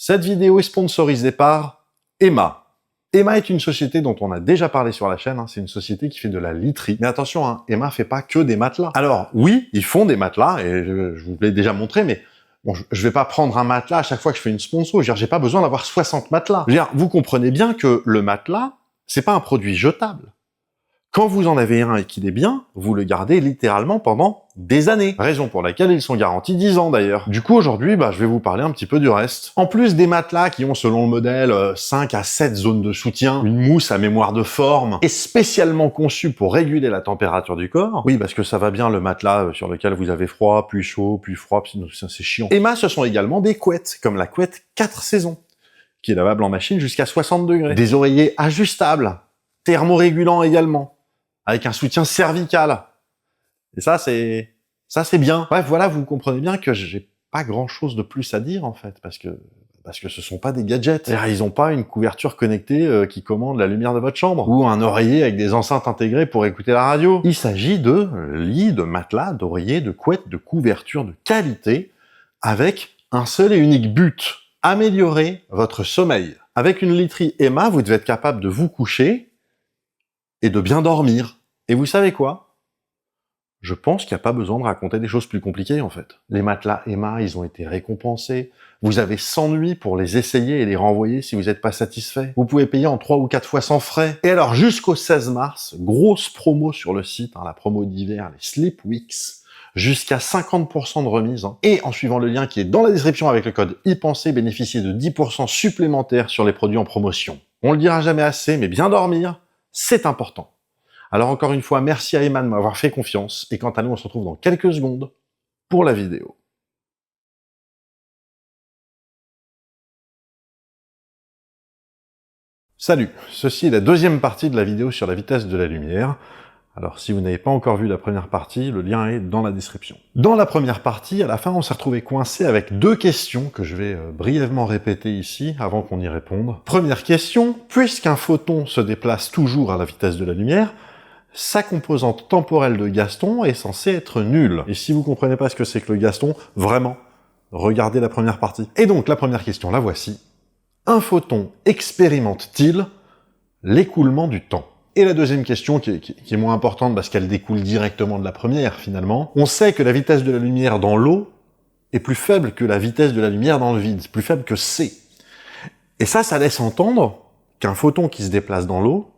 Cette vidéo est sponsorisée par Emma. Emma est une société dont on a déjà parlé sur la chaîne, c'est une société qui fait de la literie. Mais attention, Emma fait pas que des matelas. Alors oui, ils font des matelas, et je vous l'ai déjà montré, mais bon, je vais pas prendre un matelas à chaque fois que je fais une sponsor. J'ai pas besoin d'avoir 60 matelas. Vous comprenez bien que le matelas, c'est pas un produit jetable. Quand vous en avez un et qu'il est bien, vous le gardez littéralement pendant des années. Raison pour laquelle ils sont garantis 10 ans d'ailleurs. Du coup aujourd'hui, je vais vous parler un petit peu du reste. En plus des matelas qui ont selon le modèle 5 à 7 zones de soutien, une mousse à mémoire de forme, et spécialement conçue pour réguler la température du corps, oui parce que ça va bien le matelas sur lequel vous avez froid, puis chaud, puis froid, sinon c'est chiant. Emma, ce sont également des couettes, comme la couette 4 saisons, qui est lavable en machine jusqu'à 60 degrés. Des oreillers ajustables, thermorégulants également, avec un soutien cervical. Et ça, c'est bien. Bref, voilà, vous comprenez bien que j'ai pas grand-chose de plus à dire, en fait, parce que ce sont pas des gadgets. Ils ont pas une couverture connectée qui commande la lumière de votre chambre, ou un oreiller avec des enceintes intégrées pour écouter la radio. Il s'agit de lits, de matelas, d'oreillers, de couettes, de couvertures de qualité, avec un seul et unique but: améliorer votre sommeil. Avec une literie Emma, vous devez être capable de vous coucher et de bien dormir. Et vous savez quoi? Je pense qu'il n'y a pas besoin de raconter des choses plus compliquées, en fait. Les matelas Emma, ils ont été récompensés. Vous avez 100 nuits pour les essayer et les renvoyer si vous n'êtes pas satisfait. Vous pouvez payer en 3 ou 4 fois sans frais. Et alors, jusqu'au 16 mars, grosse promo sur le site, la promo d'hiver, les Sleep Weeks, jusqu'à 50% de remise. Et en suivant le lien qui est dans la description avec le code YPENSER, bénéficiez de 10% supplémentaires sur les produits en promotion. On le dira jamais assez, mais bien dormir, c'est important. Alors encore une fois, merci à Emma de m'avoir fait confiance, et quant à nous, on se retrouve dans quelques secondes pour la vidéo. Salut, ceci est la deuxième partie de la vidéo sur la vitesse de la lumière. Alors si vous n'avez pas encore vu la première partie, le lien est dans la description. Dans la première partie, à la fin, on s'est retrouvé coincé avec deux questions que je vais brièvement répéter ici, avant qu'on y réponde. Première question, puisqu'un photon se déplace toujours à la vitesse de la lumière, sa composante temporelle de Gaston est censée être nulle. Et si vous comprenez pas ce que c'est que le Gaston, vraiment, regardez la première partie. Et donc, la première question, la voici. Un photon expérimente-t-il l'écoulement du temps? Et la deuxième question, qui est moins importante parce qu'elle découle directement de la première, finalement. On sait que la vitesse de la lumière dans l'eau est plus faible que la vitesse de la lumière dans le vide, plus faible que c. Et ça laisse entendre qu'un photon qui se déplace dans l'eau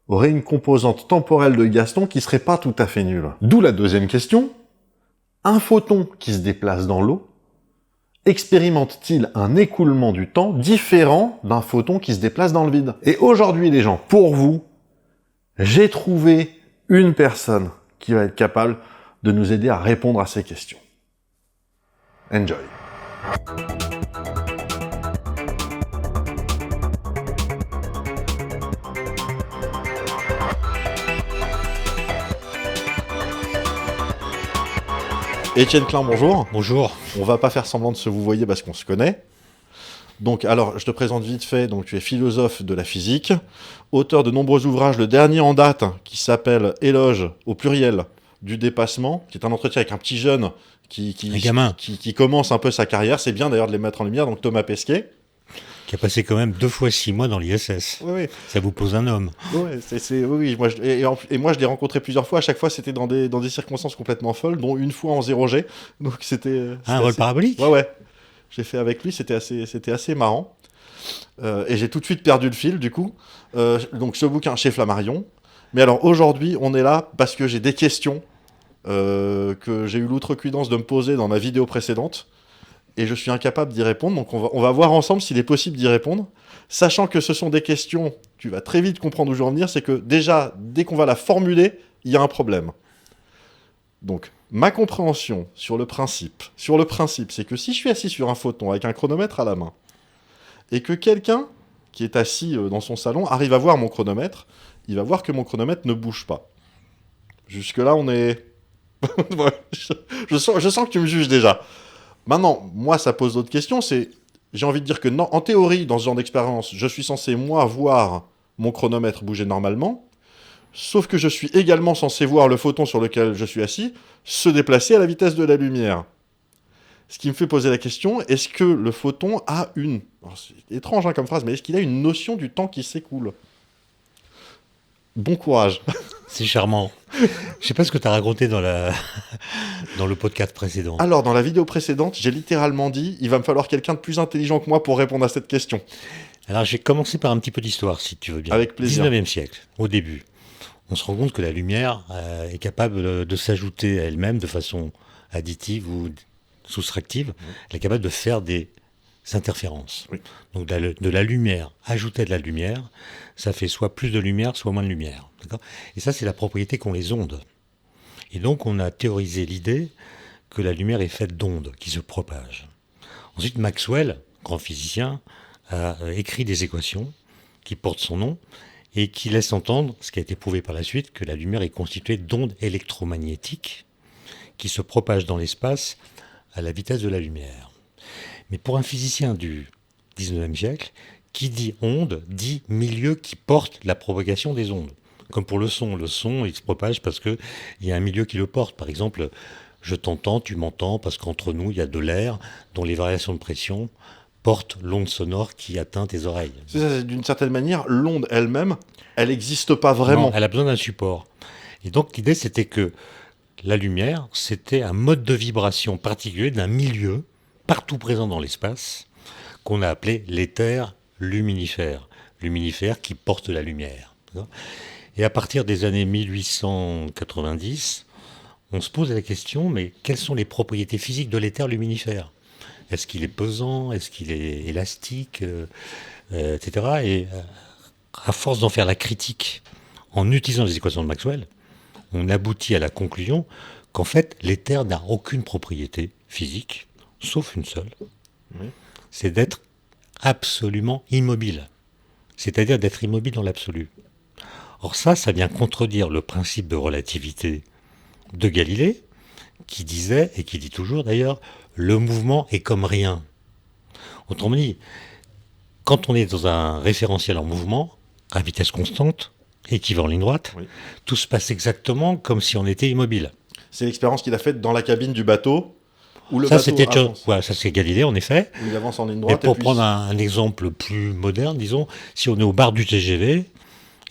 aurait une composante temporelle de Gaston qui serait pas tout à fait nulle. D'où la deuxième question. Un photon qui se déplace dans l'eau expérimente-t-il un écoulement du temps différent d'un photon qui se déplace dans le vide? Et aujourd'hui, les gens, pour vous, j'ai trouvé une personne qui va être capable de nous aider à répondre à ces questions. Enjoy. Étienne Klein, bonjour. Bonjour. On va pas faire semblant de se vous voyer parce qu'on se connaît. Donc, alors, je te présente vite fait. Donc, tu es philosophe de la physique, auteur de nombreux ouvrages. Le dernier en date, qui s'appelle Éloge au pluriel du dépassement, qui est un entretien avec un petit jeune qui commence un peu sa carrière. C'est bien d'ailleurs de les mettre en lumière. Donc, Thomas Pesquet. Qui a passé quand même 2 fois 6 mois dans l'ISS. Oui. Ça vous pose un homme. Oui, oui. Moi, je l'ai rencontré plusieurs fois. À chaque fois, c'était dans des circonstances complètement folles, dont une fois en 0G. Donc, c'était un vol parabolique. Ouais. J'ai fait avec lui, c'était assez marrant. Et j'ai tout de suite perdu le fil, du coup. Donc, ce bouquin chez Flammarion. Mais alors, aujourd'hui, on est là parce que j'ai des questions que j'ai eu l'outrecuidance de me poser dans ma vidéo précédente. Et je suis incapable d'y répondre, donc on va voir ensemble s'il est possible d'y répondre. Sachant que ce sont des questions, tu vas très vite comprendre où je veux en venir, c'est que déjà, dès qu'on va la formuler, il y a un problème. Donc, ma compréhension sur le principe, c'est que si je suis assis sur un photon avec un chronomètre à la main, et que quelqu'un qui est assis dans son salon arrive à voir mon chronomètre, il va voir que mon chronomètre ne bouge pas. Jusque-là, on est... je sens que tu me juges déjà. Maintenant, moi, ça pose d'autres questions, j'ai envie de dire que, non, en théorie, dans ce genre d'expérience, je suis censé, moi, voir mon chronomètre bouger normalement, sauf que je suis également censé voir le photon sur lequel je suis assis se déplacer à la vitesse de la lumière. Ce qui me fait poser la question, est-ce que le photon a une... Alors, c'est étrange comme phrase, mais est-ce qu'il a une notion du temps qui s'écoule? Bon courage. C'est charmant. Je sais pas ce que tu as raconté dans le podcast précédent. Alors, dans la vidéo précédente, j'ai littéralement dit « Il va me falloir quelqu'un de plus intelligent que moi pour répondre à cette question. » Alors, j'ai commencé par un petit peu d'histoire, si tu veux bien. Avec plaisir. 19e siècle, au début. On se rend compte que la lumière est capable de s'ajouter à elle-même de façon additive ou soustractive. Elle est capable de faire des interférences. Oui. Donc de la lumière, ajouter de la lumière, ça fait soit plus de lumière, soit moins de lumière. D'accord ? Et ça, c'est la propriété qu'ont les ondes. Et donc, on a théorisé l'idée que la lumière est faite d'ondes qui se propagent. Ensuite, Maxwell, grand physicien, a écrit des équations qui portent son nom et qui laissent entendre, ce qui a été prouvé par la suite, que la lumière est constituée d'ondes électromagnétiques qui se propagent dans l'espace à la vitesse de la lumière. Mais pour un physicien du 19e siècle, qui dit onde, dit milieu qui porte la propagation des ondes. Comme pour le son, il se propage parce qu'il y a un milieu qui le porte. Par exemple, je t'entends, tu m'entends, parce qu'entre nous, il y a de l'air dont les variations de pression portent l'onde sonore qui atteint tes oreilles. C'est ça, d'une certaine manière, l'onde elle-même, elle n'existe pas vraiment. Non, elle a besoin d'un support. Et donc l'idée, c'était que la lumière, c'était un mode de vibration particulier d'un milieu partout présent dans l'espace, qu'on a appelé l'éther luminifère. Luminifère qui porte la lumière. Et à partir des années 1890, on se pose la question, mais quelles sont les propriétés physiques de l'éther luminifère ? Est-ce qu'il est pesant ? Est-ce qu'il est élastique etc. Et à force d'en faire la critique en utilisant les équations de Maxwell, on aboutit à la conclusion qu'en fait, l'éther n'a aucune propriété physique, sauf une seule, c'est d'être absolument immobile, c'est-à-dire d'être immobile dans l'absolu. Or ça vient contredire le principe de relativité de Galilée, qui disait, et qui dit toujours d'ailleurs, le mouvement est comme rien. Autrement dit, quand on est dans un référentiel en mouvement, à vitesse constante, et qui va en ligne droite, tout se passe exactement comme si on était immobile. C'est l'expérience qu'il a faite dans la cabine du bateau, où le ça, bateau avance. Ouais, ça c'est Galilée, en effet. Où il avance en ligne Mais droite. pour prendre un exemple plus moderne, disons, si on est au bar du TGV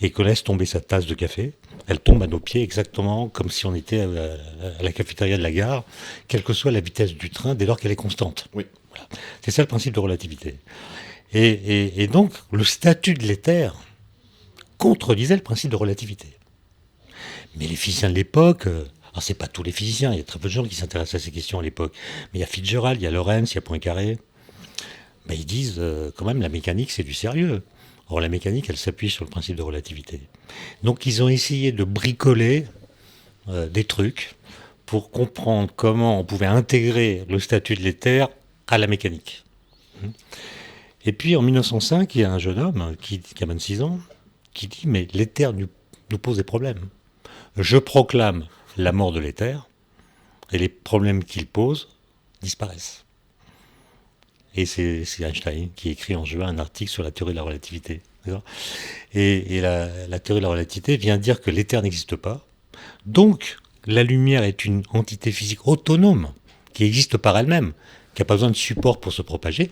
et qu'on laisse tomber sa tasse de café, elle tombe à nos pieds exactement comme si on était à la cafétéria de la gare, quelle que soit la vitesse du train, dès lors qu'elle est constante. Oui. Voilà. C'est ça le principe de relativité. Et donc, le statut de l'éther contredisait le principe de relativité. Mais les physiciens de l'époque, alors c'est pas tous les physiciens, il y a très peu de gens qui s'intéressent à ces questions à l'époque, mais il y a Fitzgerald, il y a Lorentz, il y a Poincaré, ben ils disent quand même la mécanique c'est du sérieux. Or la mécanique elle s'appuie sur le principe de relativité. Donc ils ont essayé de bricoler des trucs pour comprendre comment on pouvait intégrer le statut de l'éther à la mécanique. Et puis en 1905, il y a un jeune homme qui a 26 ans, qui dit mais l'éther nous pose des problèmes. Je proclame la mort de l'éther et les problèmes qu'il pose disparaissent. Et c'est Einstein qui écrit en juin un article sur la théorie de la relativité. Et la théorie de la relativité vient dire que l'éther n'existe pas. Donc la lumière est une entité physique autonome qui existe par elle-même, qui n'a pas besoin de support pour se propager.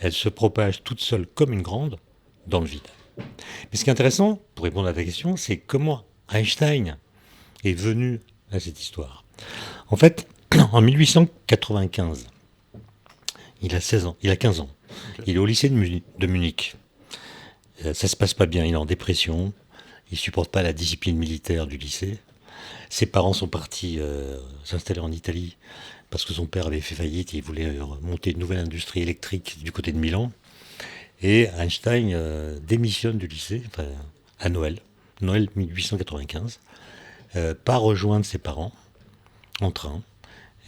Elle se propage toute seule comme une grande dans le vide. Mais ce qui est intéressant, pour répondre à ta question, c'est comment Einstein est venu à cette histoire. En fait, en 1895, il a 15 ans. Okay. Il est au lycée de Munich. Ça se passe pas bien, il est en dépression. Il supporte pas la discipline militaire du lycée. Ses parents sont partis s'installer en Italie parce que son père avait fait faillite et il voulait monter une nouvelle industrie électrique du côté de Milan. Et Einstein démissionne du lycée à Noël 1895, part rejoindre ses parents en train,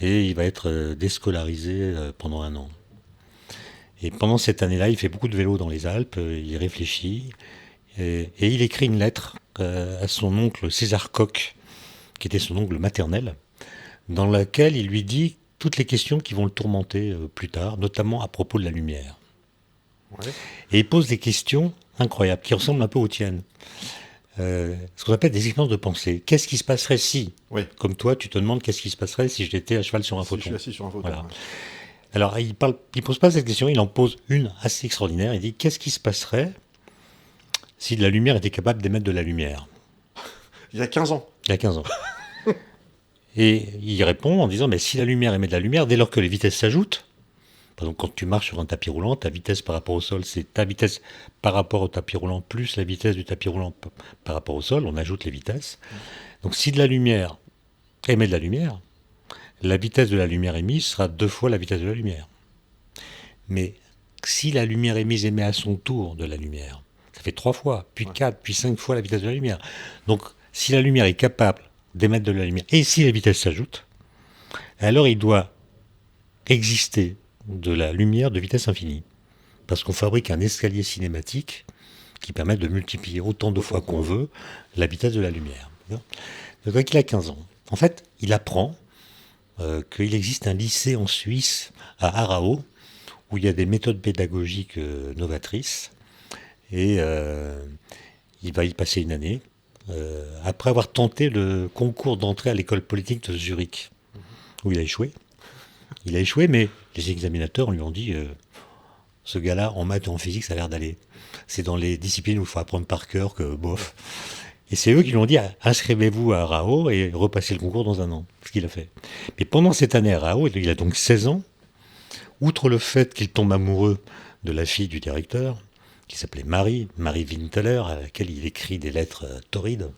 et il va être déscolarisé pendant 1 an. Et pendant cette année-là, il fait beaucoup de vélo dans les Alpes, il réfléchit, et il écrit une lettre à son oncle César Koch, qui était son oncle maternel, dans laquelle il lui dit toutes les questions qui vont le tourmenter plus tard, notamment à propos de la lumière. Ouais. Et il pose des questions incroyables, qui ressemblent un peu aux tiennes. Ce qu'on appelle des expériences de pensée. Qu'est-ce qui se passerait si, comme toi, tu te demandes qu'est-ce qui se passerait si j'étais à cheval sur un photon ? Je suis assis sur un photon. Voilà. Alors, il pose pas cette question, il en pose une assez extraordinaire. Il dit, qu'est-ce qui se passerait si la lumière était capable d'émettre de la lumière? Il y a 15 ans. Il y a 15 ans. Et il répond en disant, mais si la lumière émet de la lumière, dès lors que les vitesses s'ajoutent, par exemple, quand tu marches sur un tapis roulant, ta vitesse par rapport au sol, c'est ta vitesse par rapport au tapis roulant plus la vitesse du tapis roulant par rapport au sol, on ajoute les vitesses. Donc si de la lumière émet de la lumière, la vitesse de la lumière émise sera 2 fois la vitesse de la lumière. Mais si la lumière émise émet à son tour de la lumière, ça fait 3 fois, puis 4, puis 5 fois la vitesse de la lumière. Donc si la lumière est capable d'émettre de la lumière, et si la vitesse s'ajoute, alors il doit exister de la lumière de vitesse infinie. Parce qu'on fabrique un escalier cinématique qui permet de multiplier autant de fois qu'on veut la vitesse de la lumière. Donc il a 15 ans. En fait, il apprend qu'il existe un lycée en Suisse, à Aarau, où il y a des méthodes pédagogiques novatrices. Et il va y passer une année, après avoir tenté le concours d'entrée à l'école polytechnique de Zurich, où il a échoué. Il a échoué, mais les examinateurs lui ont dit ce gars-là, en maths et en physique, ça a l'air d'aller. C'est dans les disciplines où il faut apprendre par cœur que bof. Et c'est eux qui lui ont dit inscrivez-vous à Aarau et repassez le concours dans un an. Ce qu'il a fait. Mais pendant cette année à Aarau, il a donc 16 ans. Outre le fait qu'il tombe amoureux de la fille du directeur, qui s'appelait Marie Winteler, à laquelle il écrit des lettres torrides,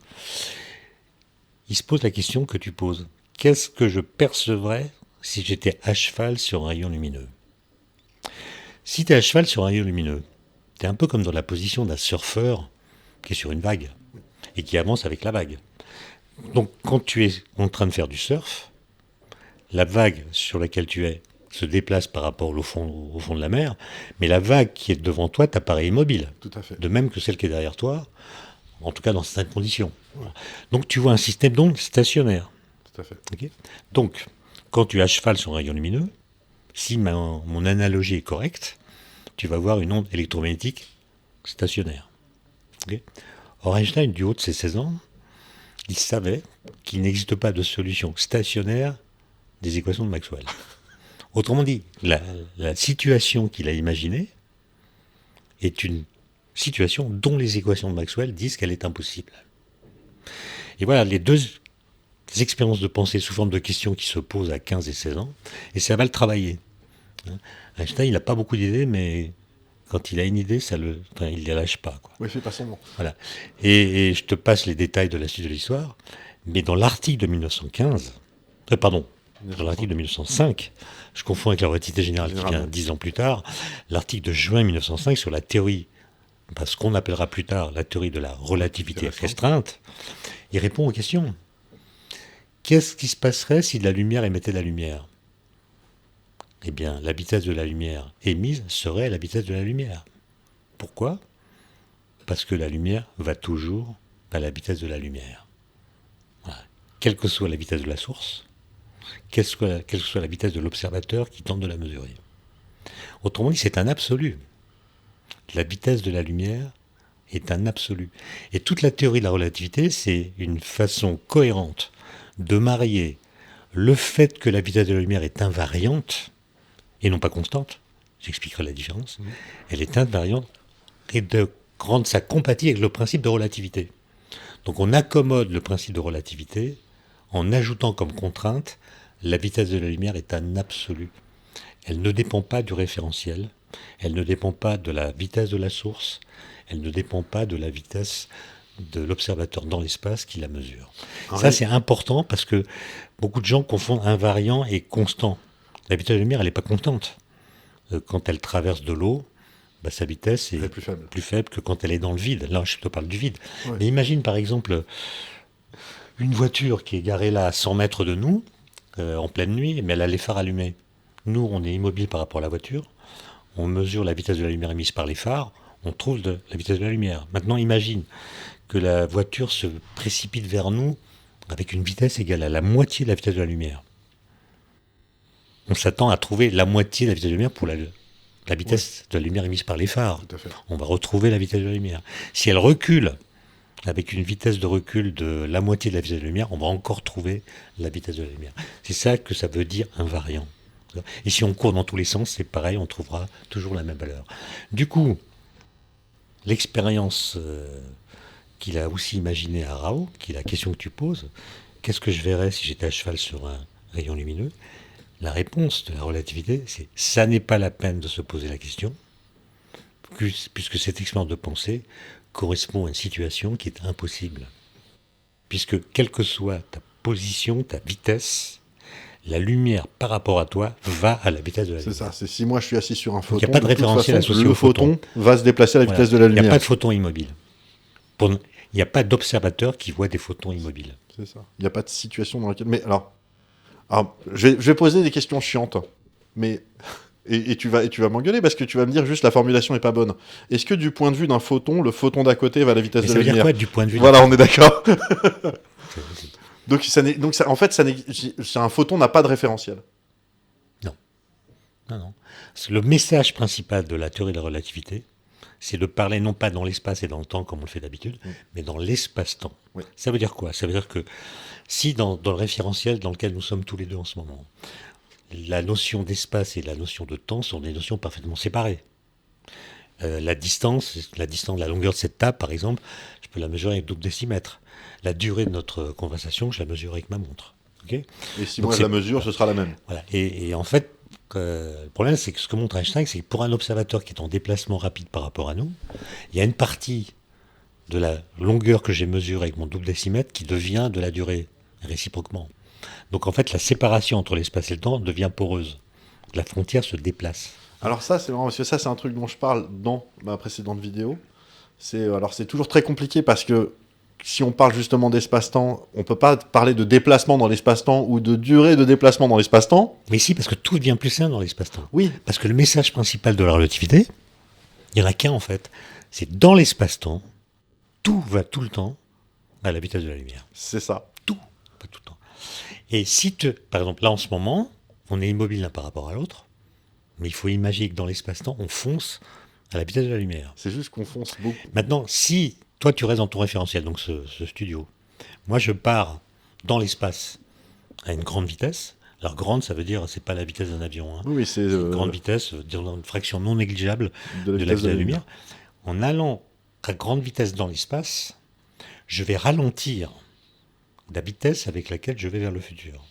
il se pose la question que tu poses. Qu'est-ce que je percevrais si j'étais à cheval sur un rayon lumineux? Si tu es à cheval sur un rayon lumineux, tu es un peu comme dans la position d'un surfeur qui est sur une vague et qui avance avec la vague. Donc quand tu es en train de faire du surf, la vague sur laquelle tu es se déplace par rapport au fond de la mer, mais la vague qui est devant toi t'apparaît immobile. Tout à fait. De même que celle qui est derrière toi, en tout cas dans certaines conditions. Ouais. Donc tu vois un système d'ondes stationnaire. Tout à fait. Okay. Donc, quand tu es à cheval sur un rayon lumineux, si mon analogie est correcte, tu vas voir une onde électromagnétique stationnaire. Okay. Or, Einstein, du haut de ses 16 ans, il savait qu'il n'existe pas de solution stationnaire des équations de Maxwell. Autrement dit, la situation qu'il a imaginée est une situation dont les équations de Maxwell disent qu'elle est impossible. Et voilà, les deux expériences de pensée sous forme de questions qui se posent à 15 et 16 ans, et ça va le travailler. Einstein, il n'a pas beaucoup d'idées, mais quand il a une idée, il ne la lâche pas. Quoi. Oui, il fait pas son nom. Voilà. Et je te passe les détails de la suite de l'histoire, mais dans l'article de 1915, dans l'article de 1905, je confonds avec la relativité générale qui vient 10 ans plus tard, l'article de juin 1905 sur la théorie, ce qu'on appellera plus tard la théorie de la relativité restreinte, il répond aux questions. Qu'est-ce qui se passerait si de la lumière émettait de la lumière? Eh bien, la vitesse de la lumière émise serait la vitesse de la lumière. Pourquoi? Parce que la lumière va toujours à la vitesse de la lumière. Voilà. Quelle que soit la vitesse de la source, quelle que soit la vitesse de l'observateur qui tente de la mesurer. Autrement dit, c'est un absolu. La vitesse de la lumière est un absolu. Et toute la théorie de la relativité, c'est une façon cohérente de marier le fait que la vitesse de la lumière est invariante, et non pas constante, j'expliquerai la différence, elle est invariante, et de rendre ça compatible avec le principe de relativité. Donc on accommode le principe de relativité en ajoutant comme contrainte la vitesse de la lumière est un absolu. Elle ne dépend pas du référentiel, elle ne dépend pas de la vitesse de la source, elle ne dépend pas de la vitesse de l'observateur dans l'espace qui la mesure. Ça, c'est important parce que beaucoup de gens confondent invariant et constant. La vitesse de la lumière, elle n'est pas constante. Quand elle traverse de l'eau, sa vitesse est plus faible que quand elle est dans le vide. Là, je te parle du vide. Ouais. Mais imagine, par exemple, une voiture qui est garée là à 100 mètres de nous, en pleine nuit, mais elle a les phares allumés. Nous, on est immobile par rapport à la voiture. On mesure la vitesse de la lumière émise par les phares. On trouve la vitesse de la lumière. Maintenant, imagine que la voiture se précipite vers nous avec une vitesse égale à la moitié de la vitesse de la lumière. On s'attend à trouver la moitié de la vitesse de la lumière pour la vitesse de la lumière émise par les phares. On va retrouver la vitesse de la lumière. Si elle recule avec une vitesse de recul de la moitié de la vitesse de la lumière, on va encore trouver la vitesse de la lumière. C'est ça que ça veut dire invariant. Et si on court dans tous les sens, c'est pareil, on trouvera toujours la même valeur. Du coup, l'expérience qu'il a aussi imaginée à Rao, qui est la question que tu poses, qu'est-ce que je verrais si j'étais à cheval sur un rayon lumineux? La réponse de la relativité, c'est ça n'est pas la peine de se poser la question, puisque cette expérience de pensée correspond à une situation qui est impossible. Puisque quelle que soit ta position, ta vitesse, la lumière par rapport à toi va à la vitesse de la lumière. C'est ça, c'est si moi je suis assis sur un photon, il n'y a pas de référentiel associé au photon va se déplacer à la vitesse de la lumière. Il n'y lumière. a pas de photon immobile. Il n'y a pas d'observateur qui voit des photons immobiles. C'est ça. Il n'y a pas de situation dans laquelle... Mais alors je vais poser des questions chiantes, mais... Et tu vas m'engueuler parce que tu vas me dire juste la formulation est pas bonne. Est-ce que du point de vue d'un photon, le photon d'à côté va à la vitesse de la lumière? Ça veut dire quoi du point de vue? Voilà, on est d'accord. En fait, un photon n'a pas de référentiel. Non. Le message principal de la théorie de la relativité, c'est de parler non pas dans l'espace et dans le temps comme on le fait d'habitude, mais dans l'espace-temps. Oui. Ça veut dire quoi? Ça veut dire que si dans le référentiel dans lequel nous sommes tous les deux en ce moment, la notion d'espace et la notion de temps sont des notions parfaitement séparées. La distance, la longueur de cette table, par exemple, je peux la mesurer avec double décimètre. La durée de notre conversation, je la mesure avec ma montre. Okay? Et si moi je la mesure, ce sera la même. Voilà. Et en fait, le problème, c'est que ce que montre Einstein, c'est que pour un observateur qui est en déplacement rapide par rapport à nous, il y a une partie de la longueur que j'ai mesurée avec mon double décimètre qui devient de la durée, réciproquement. Donc en fait, la séparation entre l'espace et le temps devient poreuse. La frontière se déplace. Alors ça, c'est marrant, parce que ça, c'est un truc dont je parle dans ma précédente vidéo. C'est toujours très compliqué parce que si on parle justement d'espace-temps, on peut pas parler de déplacement dans l'espace-temps ou de durée de déplacement dans l'espace-temps. Mais si, parce que tout devient plus simple dans l'espace-temps. Oui. Parce que le message principal de la relativité, il n'y en a qu'un en fait, c'est dans l'espace-temps, tout va tout le temps à la vitesse de la lumière. C'est ça. Tout va tout le temps. Et si par exemple, là en ce moment, on est immobile l'un par rapport à l'autre, mais il faut imaginer que dans l'espace-temps, on fonce à la vitesse de la lumière. C'est juste qu'on fonce beaucoup. Maintenant, si toi tu restes dans ton référentiel, donc ce studio, moi je pars dans l'espace à une grande vitesse. Alors grande, ça veut dire, c'est pas la vitesse d'un avion. Hein. Oui, c'est une grande vitesse, dans une fraction non négligeable de la vitesse de la lumière. En allant à grande vitesse dans l'espace, je vais ralentir la vitesse avec laquelle je vais vers le futur.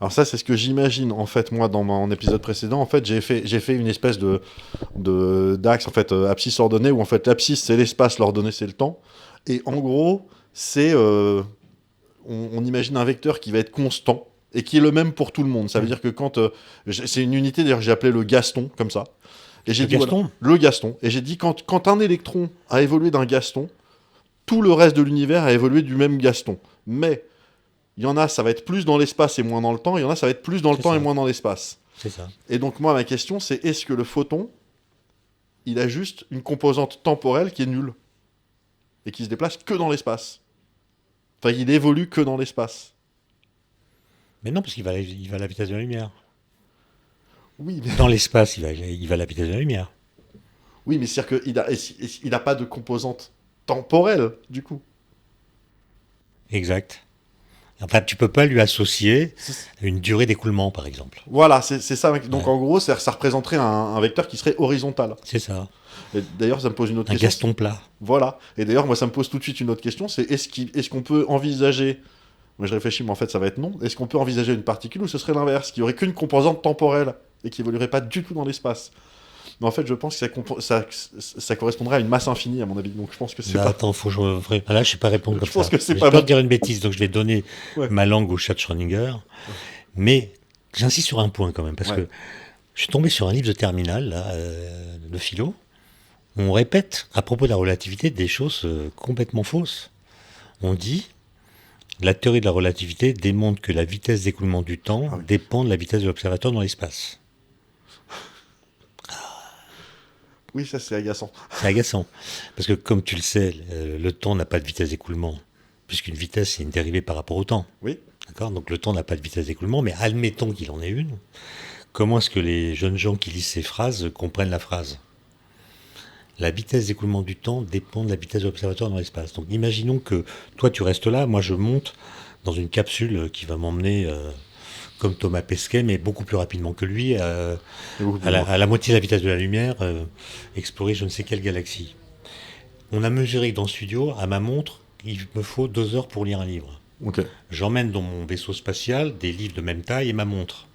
Alors ça, c'est ce que j'imagine, en fait, moi, dans mon épisode précédent. En fait, j'ai fait une espèce d'axe, en fait, abscisse ordonnée, où, en fait, l'abscisse, c'est l'espace, l'ordonnée, c'est le temps. Et en gros, c'est... on imagine un vecteur qui va être constant, et qui est le même pour tout le monde. Ça veut dire que quand... c'est une unité, d'ailleurs, j'ai appelé le Gaston, comme ça. Et j'ai dit, Gaston. Voilà, le Gaston. Et j'ai dit, quand un électron a évolué d'un Gaston, tout le reste de l'univers a évolué du même Gaston. Mais... il y en a, ça va être plus dans l'espace et moins dans le temps. Il y en a, ça va être plus dans le temps et moins dans l'espace. C'est ça. Et donc, moi, ma question, c'est est-ce que le photon, il a juste une composante temporelle qui est nulle et qui se déplace que dans l'espace? Enfin, il évolue que dans l'espace. Mais non, parce qu'il va à la vitesse de la lumière. Oui, mais... dans l'espace, il va à la vitesse de la lumière. Oui, mais c'est-à-dire qu'il n'a pas de composante temporelle, du coup. Exact. Enfin, tu peux pas lui associer une durée d'écoulement, par exemple. Voilà, c'est ça. Donc, en gros, ça représenterait un vecteur qui serait horizontal. C'est ça. Et d'ailleurs, ça me pose une autre question. Un Gaston plat. Voilà. Et d'ailleurs, moi, ça me pose tout de suite une autre question, c'est est-ce qu'on peut envisager... Moi, je réfléchis, mais en fait, ça va être non. Est-ce qu'on peut envisager une particule ou ce serait l'inverse, qui aurait qu'une composante temporelle et qui évoluerait pas du tout dans l'espace? Mais en fait, je pense que ça correspondrait à une masse infinie, à mon avis. Donc, je pense que c'est pas... Attends, faut que je... Là, je sais pas répondre comme ça. Je pense que c'est pas... pas Je peux te dire une bêtise, donc je vais donner ma langue au chat de Schrödinger. Mais j'insiste sur un point quand même, parce que je suis tombé sur un livre de terminale, là, de philo, où on répète, à propos de la relativité, des choses complètement fausses. On dit... La théorie de la relativité démontre que la vitesse d'écoulement du temps dépend de la vitesse de l'observateur dans l'espace. Oui, ça c'est agaçant. C'est agaçant. Parce que comme tu le sais, le temps n'a pas de vitesse d'écoulement, puisqu'une vitesse c'est une dérivée par rapport au temps. Oui. D'accord ? Donc le temps n'a pas de vitesse d'écoulement, mais admettons qu'il en ait une. Comment est-ce que les jeunes gens qui lisent ces phrases comprennent la phrase ? La vitesse d'écoulement du temps dépend de la vitesse de l'observateur dans l'espace. Donc imaginons que toi tu restes là, moi je monte dans une capsule qui va m'emmener comme Thomas Pesquet, mais beaucoup plus rapidement que lui, Et beaucoup plus loin. à la moitié de la vitesse de la lumière, explorer je ne sais quelle galaxie. On a mesuré que dans le studio, à ma montre, il me faut 2 heures pour lire un livre. Ok. J'emmène dans mon vaisseau spatial des livres de même taille et ma montre.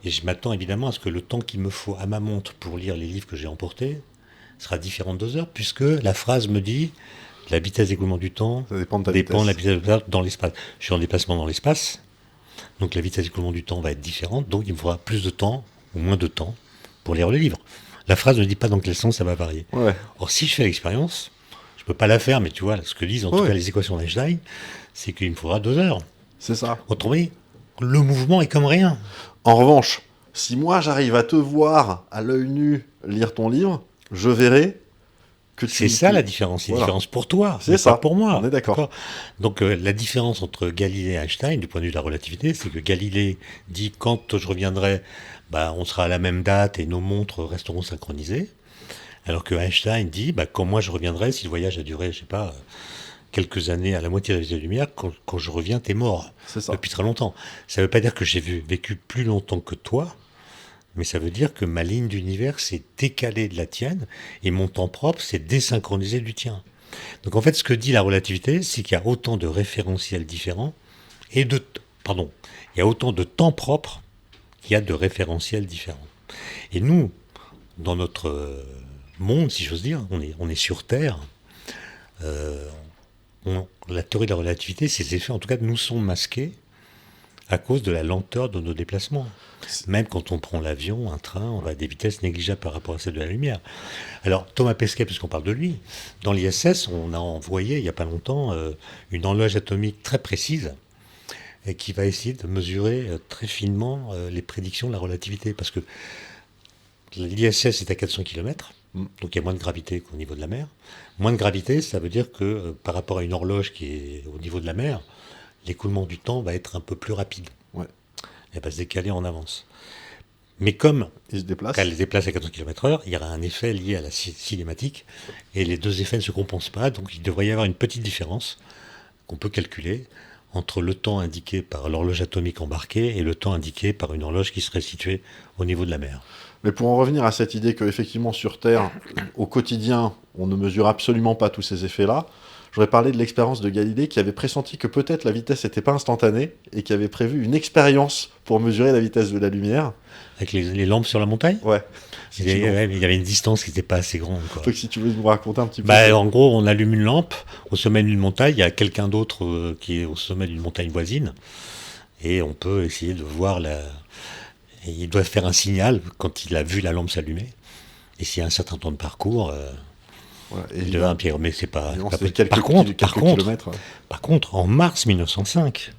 Et je m'attends évidemment à ce que le temps qu'il me faut à ma montre pour lire les livres que j'ai emportés sera différent de 2 heures, puisque la phrase me dit la vitesse d'écoulement du temps Ça dépend de ta dépend de la vitesse. vitesse dans l'espace. Je suis en déplacement dans l'espace, donc la vitesse d'écoulement du temps va être différente, donc il me faudra plus de temps ou moins de temps pour lire le livre. La phrase ne dit pas dans quel sens ça va varier. Ouais. Or, si je fais l'expérience, je peux pas la faire, mais tu vois, ce que disent en tout Ouais. cas les équations d'Einstein, c'est qu'il me faudra 2 heures. C'est ça. Autrement dit, le mouvement est comme rien. En revanche, si moi j'arrive à te voir à l'œil nu lire ton livre, je verrai que tu... C'est ça la différence. C'est Voilà. la différence pour toi, C'est mais ça. pas pour moi. On est d'accord. Donc la différence entre Galilée et Einstein, du point de vue de la relativité, c'est que Galilée dit quand je reviendrai, bah, on sera à la même date et nos montres resteront synchronisées. Alors que Einstein dit, bah, quand moi je reviendrai, si le voyage a duré, je sais pas, quelques années à la moitié de la vitesse de la lumière, quand je reviens, t'es mort C'est ça. depuis très longtemps. Ça veut pas dire que j'ai vécu plus longtemps que toi, mais ça veut dire que ma ligne d'univers s'est décalée de la tienne et mon temps propre s'est désynchronisé du tien. Donc en fait, ce que dit la relativité, c'est qu'il y a autant de référentiels différents et pardon, il y a autant de temps propre qu'il y a de référentiels différents. Et nous, dans notre monde, si j'ose dire, on est sur Terre. La théorie de la relativité, ses effets, en tout cas, nous sont masqués à cause de la lenteur de nos déplacements. Même quand on prend l'avion, un train, on va à des vitesses négligeables par rapport à celle de la lumière. Alors, Thomas Pesquet, puisqu'on parle de lui, dans l'ISS, on a envoyé, il n'y a pas longtemps, une horloge atomique très précise et qui va essayer de mesurer très finement les prédictions de la relativité. Parce que l'ISS est à 400 km, donc il y a moins de gravité qu'au niveau de la mer. Moins de gravité, ça veut dire que par rapport à une horloge qui est au niveau de la mer, l'écoulement du temps va être un peu plus rapide. Ouais. Elle va se décaler en avance. Mais comme Il se déplace. quand elle se déplace à 400 km/h, il y aura un effet lié à la cinématique, et les deux effets ne se compensent pas, donc il devrait y avoir une petite différence qu'on peut calculer entre le temps indiqué par l'horloge atomique embarquée et le temps indiqué par une horloge qui serait située au niveau de la mer. Mais pour en revenir à cette idée qu'effectivement sur Terre, au quotidien, on ne mesure absolument pas tous ces effets-là, j'aurais parlé de l'expérience de Galilée qui avait pressenti que peut-être la vitesse n'était pas instantanée et qui avait prévu une expérience pour mesurer la vitesse de la lumière. Avec les lampes sur la montagne, Ouais. il y avait une distance qui n'était pas assez grande, quoi. Donc si tu veux nous raconter un petit peu. Bah, en gros, on allume une lampe au sommet d'une montagne, il y a quelqu'un d'autre qui est au sommet d'une montagne voisine, et on peut essayer de voir et il doit faire un signal quand il a vu la lampe s'allumer. Et s'il y a un certain temps de parcours, Voilà, il devient un pierre. Mais c'est pas. évidemment, pas c'est possible. quelques kilomètres. Par contre, en mars 1905,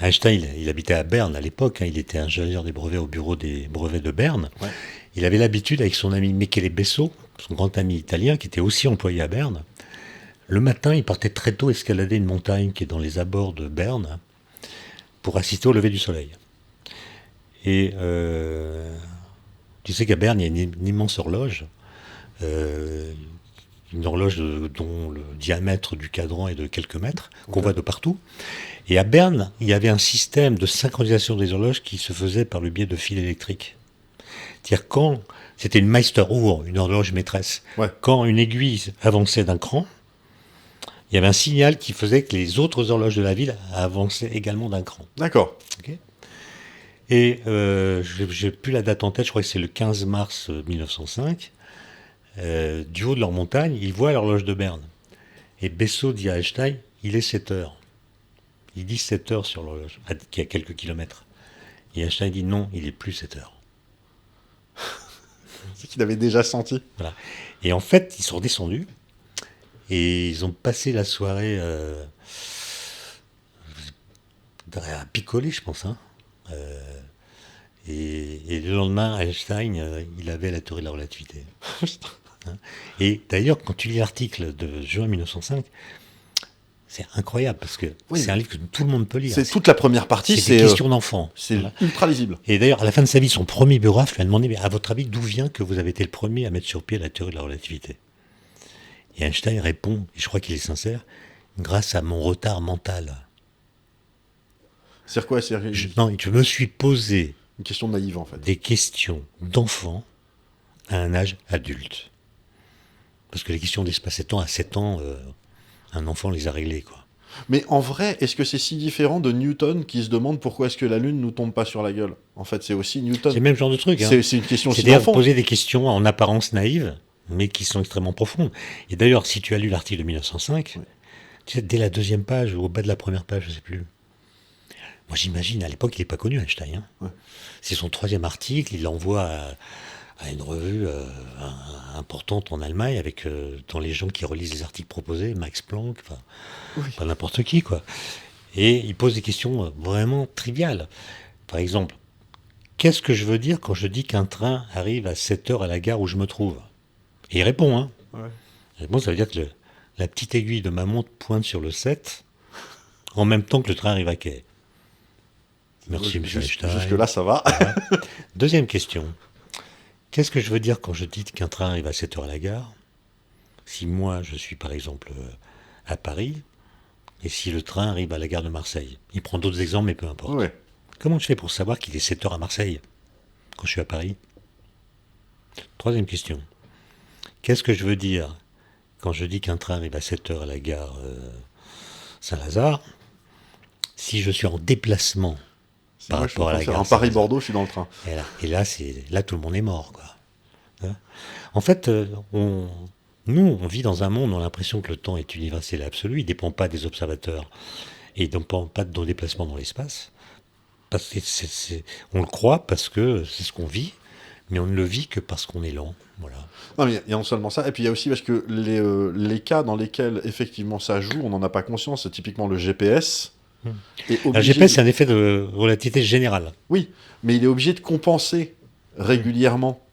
Einstein, il habitait à Berne à l'époque, hein, il était ingénieur des brevets au bureau des brevets de Berne. Ouais. Il avait l'habitude, avec son ami Michele Besso, son grand ami italien, qui était aussi employé à Berne, le matin, il partait très tôt escalader une montagne qui est dans les abords de Berne pour assister au lever du soleil. Et tu sais qu'à Berne, il y a une immense horloge, une horloge dont le diamètre du cadran est de quelques mètres, qu'on voit de partout. Et à Berne, il y avait un système de synchronisation des horloges qui se faisait par le biais de fils électriques. C'est-à-dire quand c'était une Meisteruhr, une horloge maîtresse, Ouais. quand une aiguille avançait d'un cran, il y avait un signal qui faisait que les autres horloges de la ville avançaient également d'un cran. D'accord. Okay. Et j'ai plus la date en tête, je crois que c'est le 15 mars 1905. Du haut de leur montagne, ils voient l'horloge de Berne. Et Besso dit à Einstein, il est 7 heures. Il dit 7 heures sur l'horloge, qui est à quelques kilomètres. Et Einstein dit non, il est plus 7 heures. C'est qu'il avait déjà senti. Voilà. Et en fait, ils sont redescendus et ils ont passé la soirée à picoler, je pense. Hein. Et le lendemain, Einstein, il avait la théorie de la relativité. Hein. Et d'ailleurs, quand tu lis l'article de juin 1905, c'est incroyable parce que c'est un livre que tout le monde peut lire. C'est toute la première partie, c'est des questions d'enfants. C'est Voilà. ultra lisible. Et d'ailleurs, à la fin de sa vie, son premier biographe lui a demandé, mais à votre avis, d'où vient que vous avez été le premier à mettre sur pied la théorie de la relativité? Et Einstein répond, et je crois qu'il est sincère, grâce à mon retard mental. C'est quoi? C'est Non, je me suis posé une question naïve, en fait. des questions d'enfant à un âge adulte. Parce que les questions d'espace et temps, à 7 ans, un enfant les a réglées, quoi. Mais en vrai, est-ce que c'est si différent de Newton qui se demande pourquoi est-ce que la Lune nous tombe pas sur la gueule? En fait, c'est aussi Newton. C'est le même genre de truc. Hein. C'est une question aussi C'est-à-dire d'enfant. poser des questions en apparence naïves, mais qui sont extrêmement profondes. Et d'ailleurs, si tu as lu l'article de 1905, Ouais. tu sais, dès la deuxième page, ou au bas de la première page, je sais plus. Moi, j'imagine, à l'époque, il n'est pas connu, Einstein. Hein. Ouais. C'est son 3e article, il l'envoie à une revue importante en Allemagne, avec dans les gens qui relisent les articles proposés, Max Planck, Oui. pas n'importe qui, quoi. Et il pose des questions vraiment triviales. Par exemple, qu'est-ce que je veux dire quand je dis qu'un train arrive à 7 heures à la gare où je me trouve? Et il répond, hein. Ouais. Il répond, ça veut dire que la petite aiguille de ma montre pointe sur le 7, en même temps que le train arrive à quai. Merci, monsieur Einstein. Jusque-là, ça va. Voilà. Deuxième question. Qu'est-ce que je veux dire quand je dis qu'un train arrive à 7 heures à la gare? Si moi, je suis par exemple à Paris, et si le train arrive à la gare de Marseille. Il prend d'autres exemples, mais peu importe. Ouais. Comment je fais pour savoir qu'il est 7 heures à Marseille, quand je suis à Paris? Troisième question. Qu'est-ce que je veux dire quand je dis qu'un train arrive à 7 heures à la gare Saint-Lazare, si je suis en déplacement par Moi, je suis en rapport à train la de faire gare un Paris-Bordeaux, je suis dans le train. Et là, tout le monde est mort, quoi. Hein. En fait, nous, on vit dans un monde où on a l'impression que le temps est universel et absolu. Il ne dépend pas des observateurs et il ne dépend pas de nos déplacements dans l'espace. Parce que on le croit parce que c'est ce qu'on vit, mais on ne le vit que parce qu'on est lent. Voilà. Non, mais il y a non seulement ça, et puis il y a aussi parce que les cas dans lesquels effectivement ça joue, on n'en a pas conscience. C'est typiquement le GPS. Est Un obligé GPS, de- c'est un effet de relativité générale. Oui, mais il est obligé de compenser régulièrement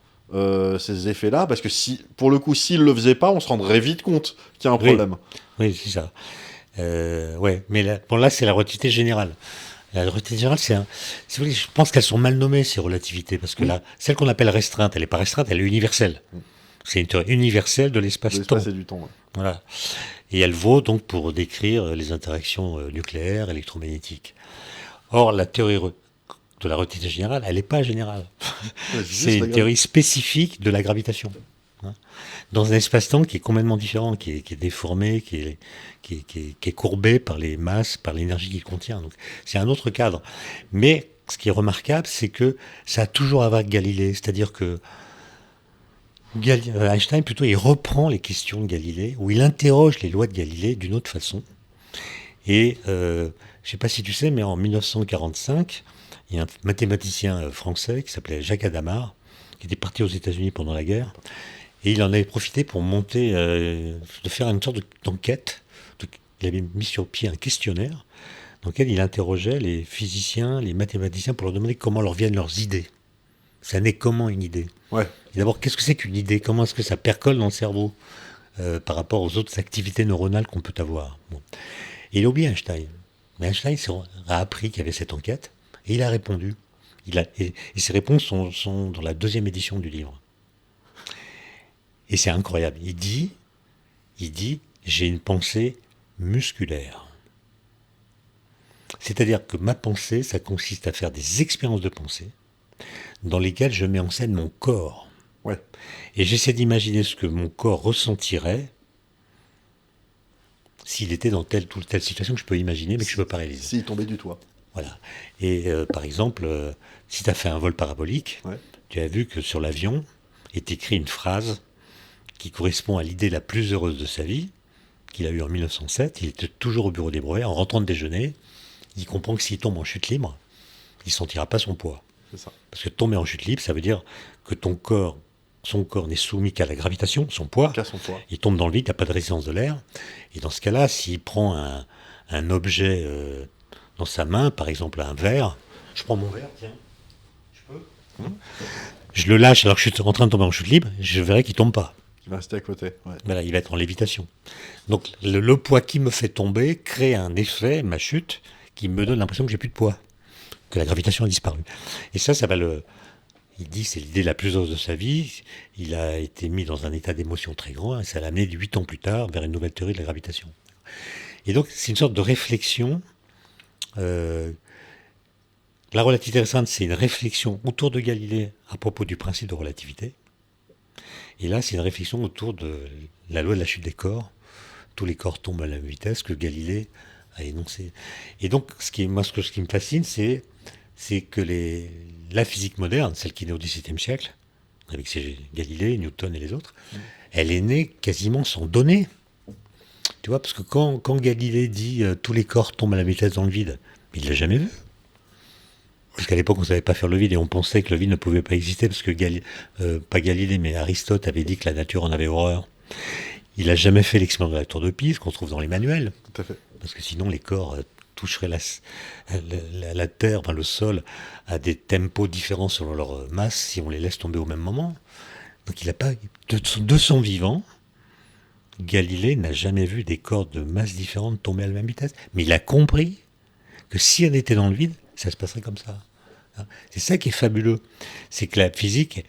ces effets-là, parce que si, pour le coup, s'il le faisait pas, on se rendrait vite compte qu'il y a un Oui. problème. Oui, c'est ça. Ouais, mais là, c'est la relativité générale. La relativité générale, si vous voulez, je pense qu'elles sont mal nommées, ces relativités, parce que Oui. là, celle qu'on appelle restreinte, elle n'est pas restreinte, elle est universelle. C'est une théorie universelle de De l'espace-temps. l'espace et du temps. Ouais. Voilà. Et elle vaut donc pour décrire les interactions nucléaires, électromagnétiques. Or, la théorie de la relativité générale, elle n'est pas générale. Ouais, C'est une théorie spécifique de la gravitation. Hein. Dans un espace-temps qui est complètement différent, qui est déformé, qui est courbé par les masses, par l'énergie qu'il contient. Donc, c'est un autre cadre. Mais ce qui est remarquable, c'est que ça a toujours à voir avec Galilée. C'est-à-dire que Einstein, plutôt, il reprend les questions de Galilée, ou il interroge les lois de Galilée d'une autre façon. Et je ne sais pas si tu sais, mais en 1945, il y a un mathématicien français qui s'appelait Jacques Hadamard, qui était parti aux États-Unis pendant la guerre, et il en avait profité pour monter, de faire une sorte d'enquête. Il avait mis sur pied un questionnaire dans lequel il interrogeait les physiciens, les mathématiciens, pour leur demander comment leur viennent leurs idées. Ça naît comment une idée? Ouais. Et d'abord, qu'est-ce que c'est qu'une idée? Comment est-ce que ça percole dans le cerveau par rapport aux autres activités neuronales qu'on peut avoir? Bon. Et il a oublié Einstein. Mais Einstein a appris qu'il y avait cette enquête et il a répondu. Et ses réponses sont dans la 2e édition du livre. Et c'est incroyable. Il dit, j'ai une pensée musculaire. C'est-à-dire que ma pensée, ça consiste à faire des expériences de pensée dans lesquelles je mets en scène mon corps. Ouais. Et j'essaie d'imaginer ce que mon corps ressentirait s'il était dans telle ou telle situation que je peux imaginer, mais que je ne peux pas réaliser. S'il tombait du toit. Voilà. Et par exemple, si tu as fait un vol parabolique, Ouais. tu as vu que sur l'avion est écrit une phrase qui correspond à l'idée la plus heureuse de sa vie, qu'il a eue en 1907. Il était toujours au bureau des brevets. En rentrant de déjeuner, il comprend que s'il tombe en chute libre, il ne sentira pas son poids. C'est ça. Parce que tomber en chute libre, ça veut dire que son corps n'est soumis qu'à la gravitation, son poids. Qu'à son poids. Il tombe dans le vide, il n'y a pas de résistance de l'air. Et dans ce cas-là, s'il prend un objet dans sa main, par exemple un verre, je prends mon verre, tiens, je peux. Je le lâche alors que je suis en train de tomber en chute libre, je verrai qu'il ne tombe pas. Il va rester à côté. Ouais. Voilà, il va être en lévitation. Donc le poids qui me fait tomber crée un effet, ma chute, qui me donne l'impression que j'ai plus de poids, que la gravitation a disparu. Et ça va il dit, c'est l'idée la plus heureuse de sa vie. Il a été mis dans un état d'émotion très grand et ça l'a amené 8 ans plus tard vers une nouvelle théorie de la gravitation. Et donc, c'est une sorte de réflexion La relativité restreinte, c'est une réflexion autour de Galilée à propos du principe de relativité. Et là, c'est une réflexion autour de la loi de la chute des corps. Tous les corps tombent à la même vitesse que Galilée a énoncé. Et donc, ce qui me fascine, c'est que la physique moderne, celle qui est née au XVIIe siècle, avec ses Galilée, Newton et les autres, elle est née quasiment sans données. Tu vois, parce que quand Galilée dit tous les corps tombent à la vitesse dans le vide, il ne l'a jamais vu. Parce qu'à l'époque, on ne savait pas faire le vide et on pensait que le vide ne pouvait pas exister parce que, pas Galilée, mais Aristote avait dit que la nature en avait horreur. Il n'a jamais fait l'expérience de la tour de Pise qu'on trouve dans les manuels. Tout à fait. Parce que sinon, les corps toucheraient la terre, enfin, le sol, à des tempos différents selon leur masse si on les laisse tomber au même moment. Donc il n'a pas... De son vivant, Galilée n'a jamais vu des corps de masse différentes tomber à la même vitesse. Mais il a compris que si elle était dans le vide, ça se passerait comme ça. C'est ça qui est fabuleux. C'est que la physique,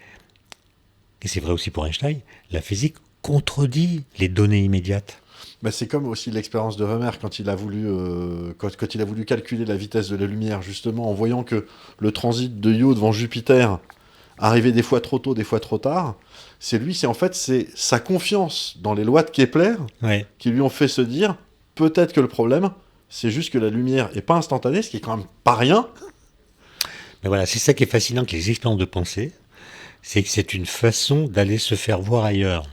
et c'est vrai aussi pour Einstein, la physique contredit les données immédiates. Bah, c'est comme aussi l'expérience de Rømer quand il a voulu quand il a voulu calculer la vitesse de la lumière, justement en voyant que le transit de Io devant Jupiter arrivait des fois trop tôt, des fois trop tard. C'est sa confiance dans les lois de Kepler qui lui ont fait se dire peut-être que le problème, c'est juste que la lumière est pas instantanée, ce qui est quand même pas rien. Mais voilà, c'est ça qui est fascinant avec les expériences de pensée, c'est que c'est une façon d'aller se faire voir ailleurs.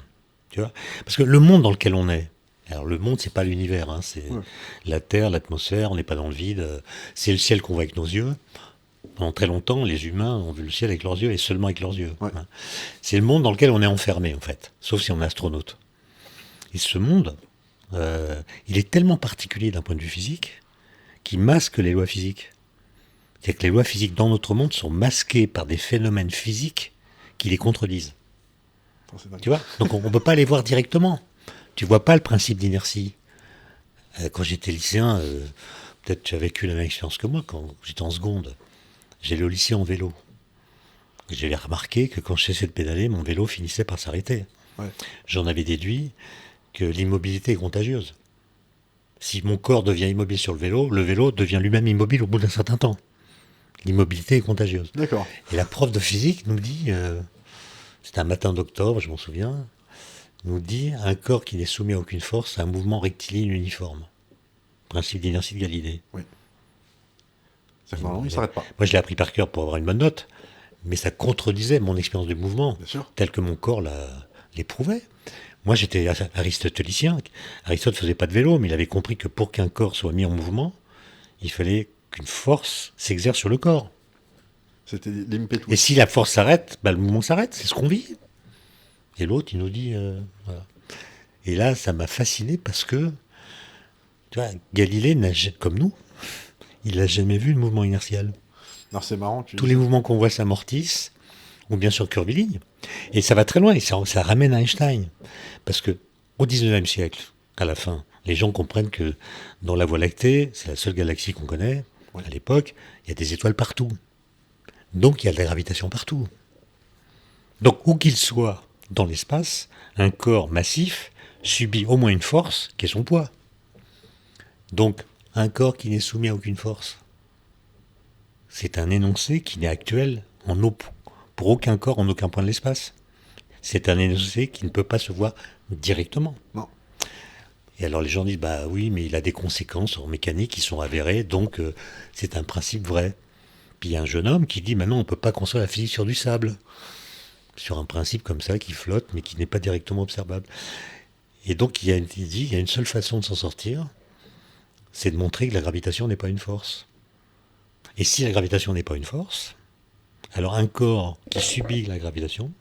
Tu vois ? Parce que le monde dans lequel on est, alors le monde, c'est pas l'univers, hein, c'est la Terre, l'atmosphère, on n'est pas dans le vide, c'est le ciel qu'on voit avec nos yeux. Pendant très longtemps, les humains ont vu le ciel avec leurs yeux et seulement avec leurs yeux. Ouais. Hein. C'est le monde dans lequel on est enfermé, en fait, sauf si on est astronaute. Et ce monde, il est tellement particulier d'un point de vue physique qu'il masque les lois physiques. C'est-à-dire que les lois physiques dans notre monde sont masquées par des phénomènes physiques qui les contredisent. Tu vois ? Donc on ne peut pas les voir directement. Tu vois pas le principe d'inertie. Quand j'étais lycéen, peut-être tu as vécu la même expérience que moi, quand j'étais en seconde, j'allais au lycée en vélo. J'avais remarqué que quand je cessais de pédaler, mon vélo finissait par s'arrêter. Ouais. J'en avais déduit que l'immobilité est contagieuse. Si mon corps devient immobile sur le vélo devient lui-même immobile au bout d'un certain temps. L'immobilité est contagieuse. D'accord. Et la prof de physique nous dit, c'était un matin d'octobre, je m'en souviens, nous dit un corps qui n'est soumis à aucune force a un mouvement rectiligne uniforme. Principe d'inertie de Galilée. Oui. C'est que normalement, il ne s'arrête pas. Moi, je l'ai appris par cœur pour avoir une bonne note, mais ça contredisait mon expérience du mouvement, tel que mon corps l'éprouvait. Moi, j'étais aristotélicien. Aristote ne faisait pas de vélo, mais il avait compris que pour qu'un corps soit mis en mouvement, il fallait qu'une force s'exerce sur le corps. C'était l'impetus. Et si la force s'arrête, le mouvement s'arrête, c'est ce qu'on vit. Et l'autre, il nous dit... voilà. Et là, ça m'a fasciné parce que, tu vois, Galilée, comme nous, il n'a jamais vu de mouvement inertiel. Non, c'est marrant. Tous les mouvements qu'on voit s'amortissent, ou bien sûr curvilignes. Et ça va très loin, et ça ramène à Einstein. Parce que au XIXe siècle, à la fin, les gens comprennent que dans la Voie lactée, c'est la seule galaxie qu'on connaît, à l'époque, il y a des étoiles partout. Donc il y a de la gravitation partout. Donc où qu'il soit dans l'espace, un corps massif subit au moins une force qui est son poids. Donc un corps qui n'est soumis à aucune force, c'est un énoncé qui n'est actuel pour aucun corps en aucun point de l'espace. C'est un énoncé qui ne peut pas se voir directement. Non. Et alors les gens disent, bah oui, mais il a des conséquences en mécanique qui sont avérées, donc c'est un principe vrai. Puis il y a un jeune homme qui dit, maintenant on ne peut pas construire la physique sur du sable. Sur un principe comme ça qui flotte, mais qui n'est pas directement observable. Et donc il dit, il y a une seule façon de s'en sortir, c'est de montrer que la gravitation n'est pas une force. Et si la gravitation n'est pas une force, alors un corps qui subit la gravitation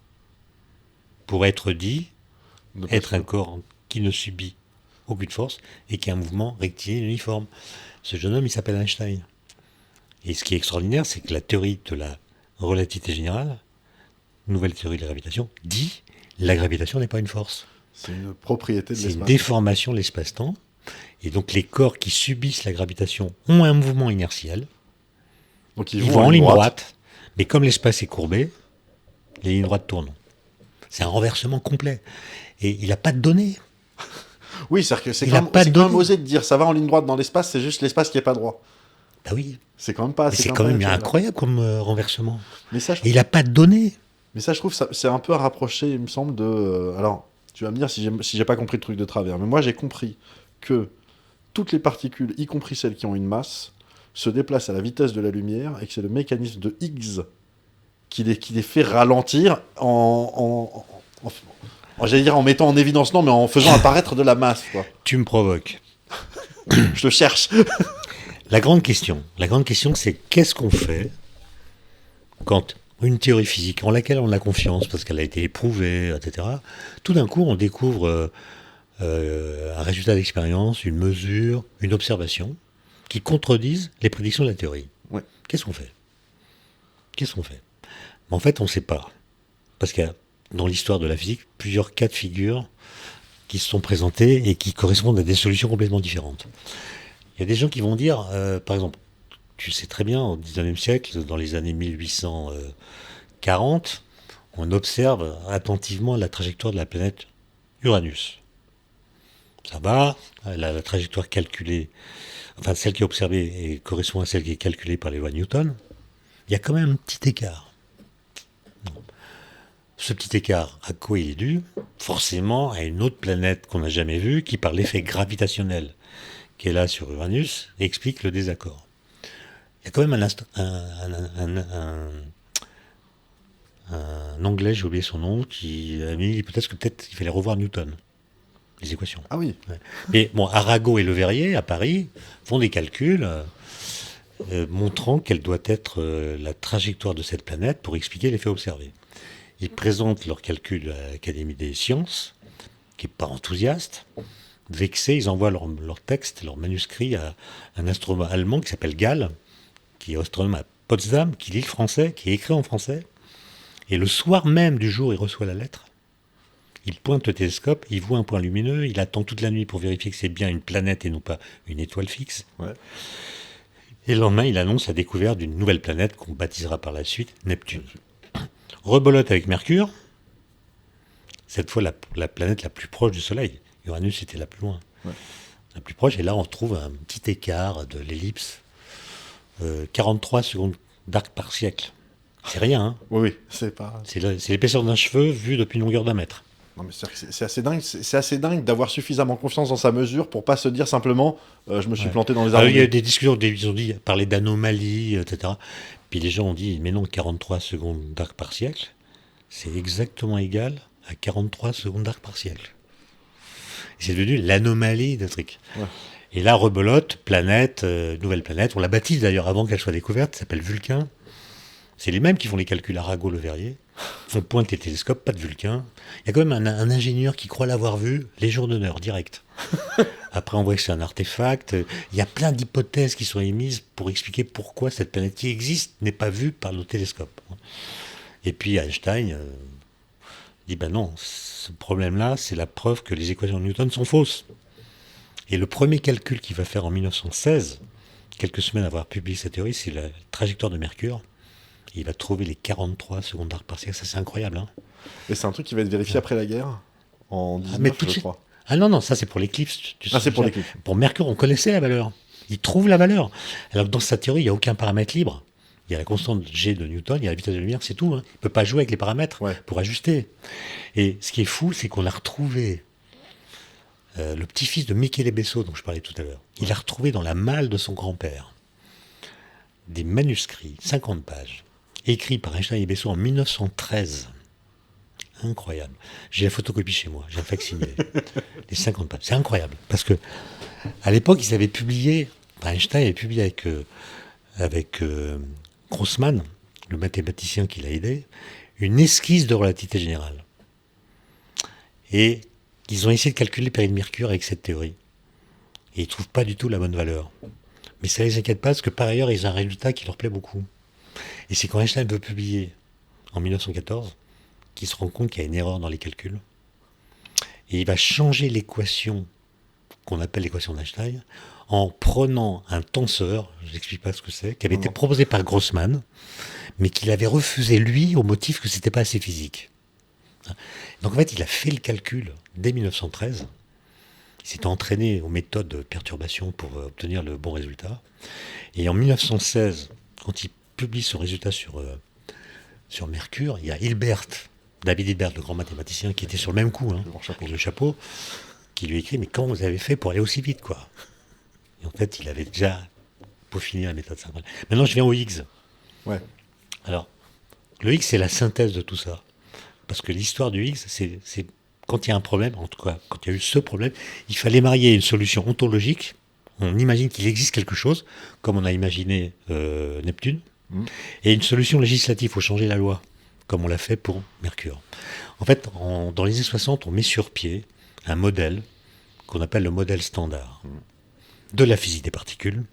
pourrait être dit être un corps qui ne subit aucune force et qui a un mouvement rectiligne uniforme. Ce jeune homme, il s'appelle Einstein. Et ce qui est extraordinaire, c'est que la théorie de la relativité générale, nouvelle théorie de la gravitation, dit la gravitation n'est pas une force. C'est une propriété de l'espace. C'est une déformation de l'espace-temps. Et donc les corps qui subissent la gravitation ont un mouvement inertiel. Donc ils vont en ligne droite. Mais comme l'espace est courbé, les lignes droites tournent. C'est un renversement complet. Et il n'a pas de données. Oui, c'est-à-dire que c'est quand même osé de dire ça va en ligne droite dans l'espace, c'est juste l'espace qui n'est pas droit. Bah oui. C'est quand même pas Mais assez. c'est quand même d'internet, là. incroyable comme renversement. Mais ça, je Et il n'a pas de données. Mais ça, je trouve, c'est un peu à rapprocher, il me semble, de... alors, tu vas me dire si j'ai pas compris le truc de travers, mais moi, j'ai compris que toutes les particules, y compris celles qui ont une masse, se déplacent à la vitesse de la lumière et que c'est le mécanisme de Higgs qui les fait ralentir j'allais dire en mettant en évidence, non, mais en faisant apparaître de la masse, quoi. Tu me provoques. Je te cherche. La grande question, c'est qu'est-ce qu'on fait quand une théorie physique en laquelle on a confiance, parce qu'elle a été éprouvée, etc., tout d'un coup, on découvre un résultat d'expérience, une mesure, une observation, qui contredisent les prédictions de la théorie. Ouais. Qu'est-ce qu'on fait? En fait, on ne sait pas. Parce qu'il y a, dans l'histoire de la physique, plusieurs cas de figure qui se sont présentés et qui correspondent à des solutions complètement différentes. Il y a des gens qui vont dire, par exemple, tu sais très bien, au XIXe siècle, dans les années 1840, on observe attentivement la trajectoire de la planète Uranus. Ça va, la trajectoire calculée, enfin celle qui est observée et correspond à celle qui est calculée par les lois de Newton. Il y a quand même un petit écart. Ce petit écart, à quoi il est dû? Forcément à une autre planète qu'on n'a jamais vue, qui par l'effet gravitationnel qui est là sur Uranus, explique le désaccord. Il y a quand même un Anglais, j'ai oublié son nom, qui a mis l'hypothèse que peut-être il fallait revoir Newton, les équations. Ah oui. Ouais. Mais bon, Arago et Leverrier, à Paris, font des calculs montrant quelle doit être la trajectoire de cette planète pour expliquer l'effet observé. Ils présentent leurs calculs à l'Académie des sciences, qui n'est pas enthousiaste. Vexés, ils envoient leur texte, leur manuscrit à un astronome allemand qui s'appelle Gall, qui est astronome à Potsdam, qui lit le français, qui est écrit en français. Et le soir même du jour, il reçoit la lettre. Il pointe le télescope, il voit un point lumineux, il attend toute la nuit pour vérifier que c'est bien une planète et non pas une étoile fixe. Ouais. Et le lendemain, il annonce la découverte d'une nouvelle planète qu'on baptisera par la suite Neptune. Rebolote avec Mercure, cette fois la planète la plus proche du Soleil. Uranus était la plus loin. Ouais. La plus proche, et là on trouve un petit écart de l'ellipse, 43 secondes d'arc par siècle. C'est rien, hein. Oui, c'est pas... C'est l'épaisseur d'un cheveu vue depuis une longueur d'un mètre. Non, mais c'est assez dingue. C'est assez dingue d'avoir suffisamment confiance dans sa mesure pour pas se dire simplement je me suis planté dans les arbres. Il y a des discussions, ils ont dit, parler d'anomalies, etc. Puis les gens ont dit, mais non, 43 secondes d'arc par siècle, c'est exactement égal à 43 secondes d'arc par siècle. Et c'est devenu l'anomalie de truc. Ouais. Et là, rebelote, planète, nouvelle planète, on la baptise d'ailleurs avant qu'elle soit découverte, ça s'appelle Vulcain. C'est les mêmes qui font les calculs Arago-Leverrier. On pointe les télescopes, pas de Vulcain. Il y a quand même un ingénieur qui croit l'avoir vu, Légion d'honneur, direct. Après, on voit que c'est un artefact. Il y a plein d'hypothèses qui sont émises pour expliquer pourquoi cette planète qui existe n'est pas vue par nos télescopes. Et puis Einstein dit, ben non, ce problème-là, c'est la preuve que les équations de Newton sont fausses. Et le premier calcul qu'il va faire en 1916, quelques semaines après avoir publié sa théorie, c'est la trajectoire de Mercure. Il va trouver les 43 secondes d'arc par siècle. Ça, c'est incroyable. Hein. Et c'est un truc qui va être vérifié après la guerre, en 19, je crois. Ah non, ça, c'est pour l'éclipse. C'est pour l'éclipse. Pour Mercure, on connaissait la valeur. Il trouve la valeur. Alors, dans sa théorie, il n'y a aucun paramètre libre. Il y a la constante G de Newton, il y a la vitesse de la lumière, c'est tout. Hein. Il ne peut pas jouer avec les paramètres pour ajuster. Et ce qui est fou, c'est qu'on a retrouvé le petit-fils de Michele Besso, dont je parlais tout à l'heure. Il a retrouvé dans la malle de son grand-père des manuscrits, 50 pages, écrits par Einstein et Besso en 1913. Incroyable. J'ai la photocopie chez moi, j'ai un facsimilé. Les 50 pages. C'est incroyable. Parce que à l'époque, ils avaient publié, Einstein avait publié avec Grossman, le mathématicien qui l'a aidé, une esquisse de relativité générale. Et ils ont essayé de calculer le période de Mercure avec cette théorie. Et ils ne trouvent pas du tout la bonne valeur. Mais ça ne les inquiète pas, parce que par ailleurs, ils ont un résultat qui leur plaît beaucoup. Et c'est quand Einstein veut publier, en 1914, qu'il se rend compte qu'il y a une erreur dans les calculs. Et il va changer l'équation qu'on appelle l'équation d'Einstein en prenant un tenseur, je ne vous explique pas ce que c'est, qui avait été proposé par Grossman, mais qu'il avait refusé lui au motif que ce n'était pas assez physique. Donc en fait, il a fait le calcul dès 1913, Il s'était entraîné aux méthodes de perturbation pour obtenir le bon résultat. Et en 1916, quand il publie son résultat sur Mercure, il y a David Hilbert, le grand mathématicien, qui était sur le même coup, avec le chapeau, qui lui écrit « Mais comment vous avez fait pour aller aussi vite, quoi ?» Et en fait, il avait déjà peaufiné la méthode synchrone. Maintenant, je viens au Higgs. Ouais. Alors, le Higgs, c'est la synthèse de tout ça. Parce que l'histoire du Higgs, c'est quand il y a un problème, en tout cas, quand il y a eu ce problème, il fallait marier une solution ontologique. On imagine qu'il existe quelque chose, comme on a imaginé Neptune, et une solution législative, il faut changer la loi, comme on l'a fait pour Mercure. En fait, dans les années 60, on met sur pied un modèle qu'on appelle le modèle standard de la physique des particules,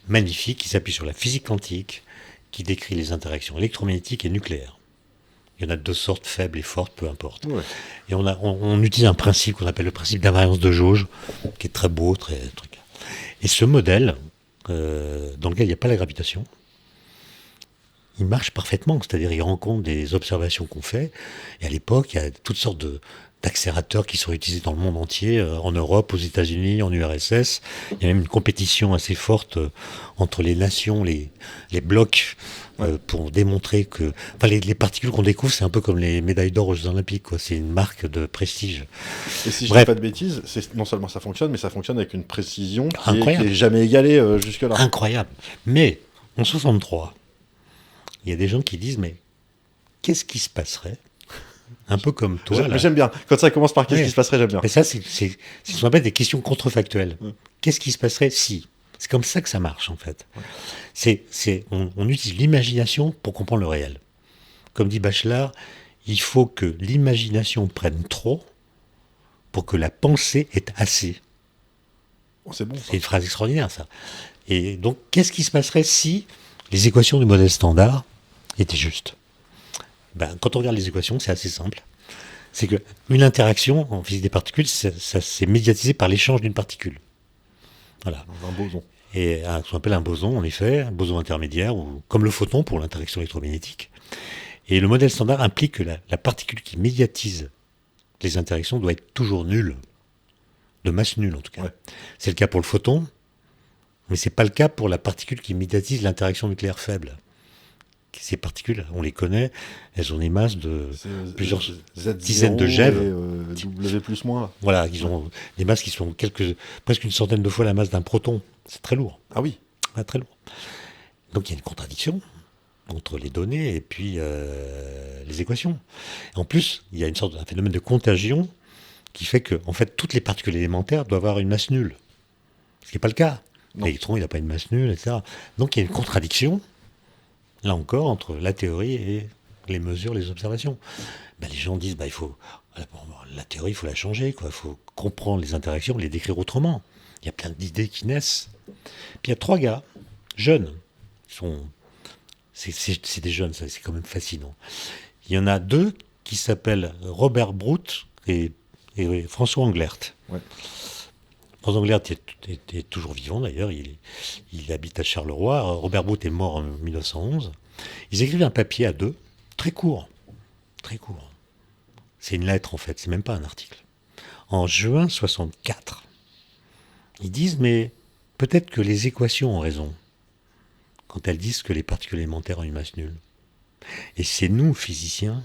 magnifique, qui s'appuie sur la physique quantique, qui décrit les interactions électromagnétiques et nucléaires. Il y en a de deux sortes, faibles et fortes, peu importe. Ouais. Et on utilise un principe qu'on appelle le principe d'invariance de jauge, qui est très beau, très truc. Et ce modèle, dans lequel il n'y a pas la gravitation, il marche parfaitement. C'est-à-dire, il rend compte des observations qu'on fait. Et à l'époque, il y a toutes sortes d'accélérateurs qui sont utilisés dans le monde entier, en Europe, aux États-Unis, en URSS. Il y a même une compétition assez forte entre les nations, les blocs, pour démontrer que... Enfin, les particules qu'on découvre, c'est un peu comme les médailles d'or aux Jeux Olympiques, quoi. C'est une marque de prestige. Et si je ne dis pas de bêtises, non seulement ça fonctionne, mais ça fonctionne avec une précision qui est jamais égalée jusque-là. Incroyable. Mais, en 63, il y a des gens qui disent, mais qu'est-ce qui se passerait ? Un peu comme toi. J'aime bien. Quand ça commence par qu'est-ce qui se passerait, j'aime bien. Mais ça, c'est ce qu'on appelle des questions contrefactuelles. Qu'est-ce qui se passerait si ? C'est comme ça que ça marche, en fait. On utilise l'imagination pour comprendre le réel. Comme dit Bachelard, il faut que l'imagination prenne trop pour que la pensée ait assez. Oh, c'est bon. C'est une phrase extraordinaire, ça. Et donc, qu'est-ce qui se passerait si les équations du modèle standard étaient justes ? Quand on regarde les équations, c'est assez simple. C'est qu'une interaction en physique des particules, ça s'est médiatisé par l'échange d'une particule. Voilà. Un boson. Et ce qu'on appelle un boson, en effet, un boson intermédiaire, ou comme le photon pour l'interaction électromagnétique. Et le modèle standard implique que la particule qui médiatise les interactions doit être toujours nulle. De masse nulle, en tout cas. Ouais. C'est le cas pour le photon, mais c'est pas le cas pour la particule qui médiatise l'interaction nucléaire faible. Ces particules, on les connaît, elles ont des masses de plusieurs dizaines de GeV. W plus moins. Voilà, ils ont des masses qui sont presque une centaine de fois la masse d'un proton. C'est très lourd. Ah oui. Très lourd. Donc il y a une contradiction entre les données et puis les équations. En plus, il y a un phénomène de contagion qui fait que, en fait, toutes les particules élémentaires doivent avoir une masse nulle. Ce qui n'est pas le cas. L'électron, il n'a pas une masse nulle, etc. Donc il y a une contradiction, là encore, entre la théorie et les mesures, les observations. Les gens disent, la théorie, il faut la changer, quoi. Il faut comprendre les interactions, les décrire autrement. Il y a plein d'idées qui naissent. Puis il y a 3 gars, jeunes, c'est des jeunes, ça, c'est quand même fascinant. Il y en a 2 qui s'appellent Robert Brout et François Englert. Ouais. François Englert est toujours vivant d'ailleurs, il habite à Charleroi. Robert Brout est mort en 1911. Ils écrivent un papier à 2, très court. Très court. C'est une lettre en fait, c'est même pas un article. En juin 64. Ils disent, mais peut-être que les équations ont raison quand elles disent que les particules élémentaires ont une masse nulle. Et c'est nous, physiciens,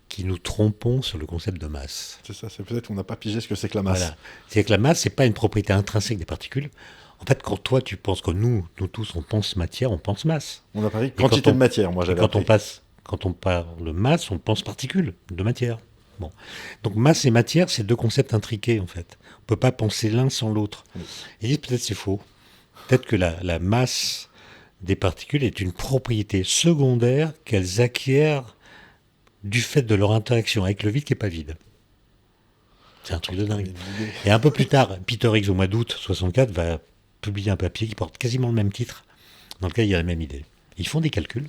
qui nous trompons sur le concept de masse. C'est ça, c'est peut-être qu'on n'a pas pigé ce que c'est que la masse. Voilà. C'est que la masse, c'est pas une propriété intrinsèque des particules. En fait, quand toi, tu penses que nous tous, on pense matière, on pense masse. On a parlé quantité de matière, moi j'avais appris. Quand on parle de masse, on pense particules de matière. Bon. Donc masse et matière, c'est 2 concepts intriqués, en fait. On ne peut pas penser l'un sans l'autre. Et peut-être c'est faux. Peut-être que la masse des particules est une propriété secondaire qu'elles acquièrent du fait de leur interaction avec le vide qui n'est pas vide. C'est un truc de dingue. Et un peu plus tard, Peter Higgs, au mois d'août 64, va publier un papier qui porte quasiment le même titre, dans lequel il y a la même idée. Ils font des calculs.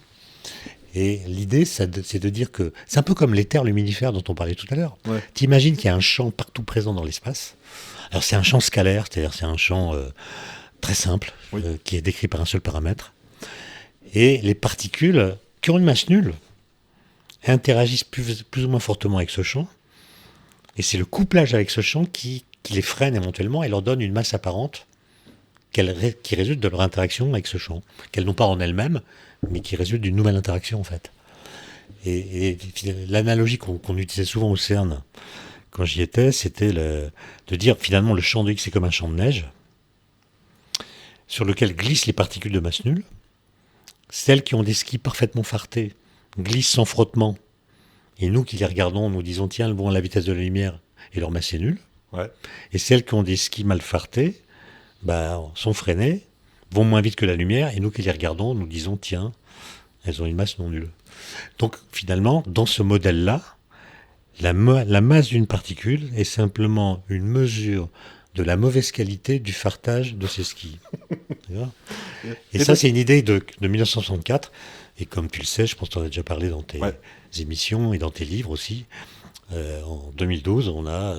Et l'idée, c'est de dire que... C'est un peu comme l'éther lumilifère dont on parlait tout à l'heure. Ouais. Tu imagines qu'il y a un champ partout présent dans l'espace. Alors c'est un champ scalaire, c'est-à-dire c'est un champ très simple, oui. Qui est décrit par un seul paramètre. Et les particules qui ont une masse nulle interagissent plus ou moins fortement avec ce champ. Et c'est le couplage avec ce champ qui qui les freine éventuellement et leur donne une masse apparente qui résulte de leur interaction avec ce champ, qu'elles n'ont pas en elles-mêmes, mais qui résulte d'une nouvelle interaction en fait. Et l'analogie qu'on utilisait souvent au CERN quand j'y étais, c'était de dire finalement le champ de Higgs c'est comme un champ de neige sur lequel glissent les particules de masse nulle. Celles qui ont des skis parfaitement fartés glissent sans frottement. Et nous qui les regardons, nous disons tiens, elles vont à la vitesse de la lumière et leur masse est nulle. Ouais. Et celles qui ont des skis mal fartés sont freinées, vont moins vite que la lumière, et nous qui les regardons, nous disons tiens, elles ont une masse non nulle. Donc finalement, dans ce modèle-là, la masse d'une particule est simplement une mesure de la mauvaise qualité du fartage de ces skis. Et ça, c'est une idée de 1964. Et comme tu le sais, je pense que tu en as déjà parlé dans tes émissions et dans tes livres aussi. En 2012, on a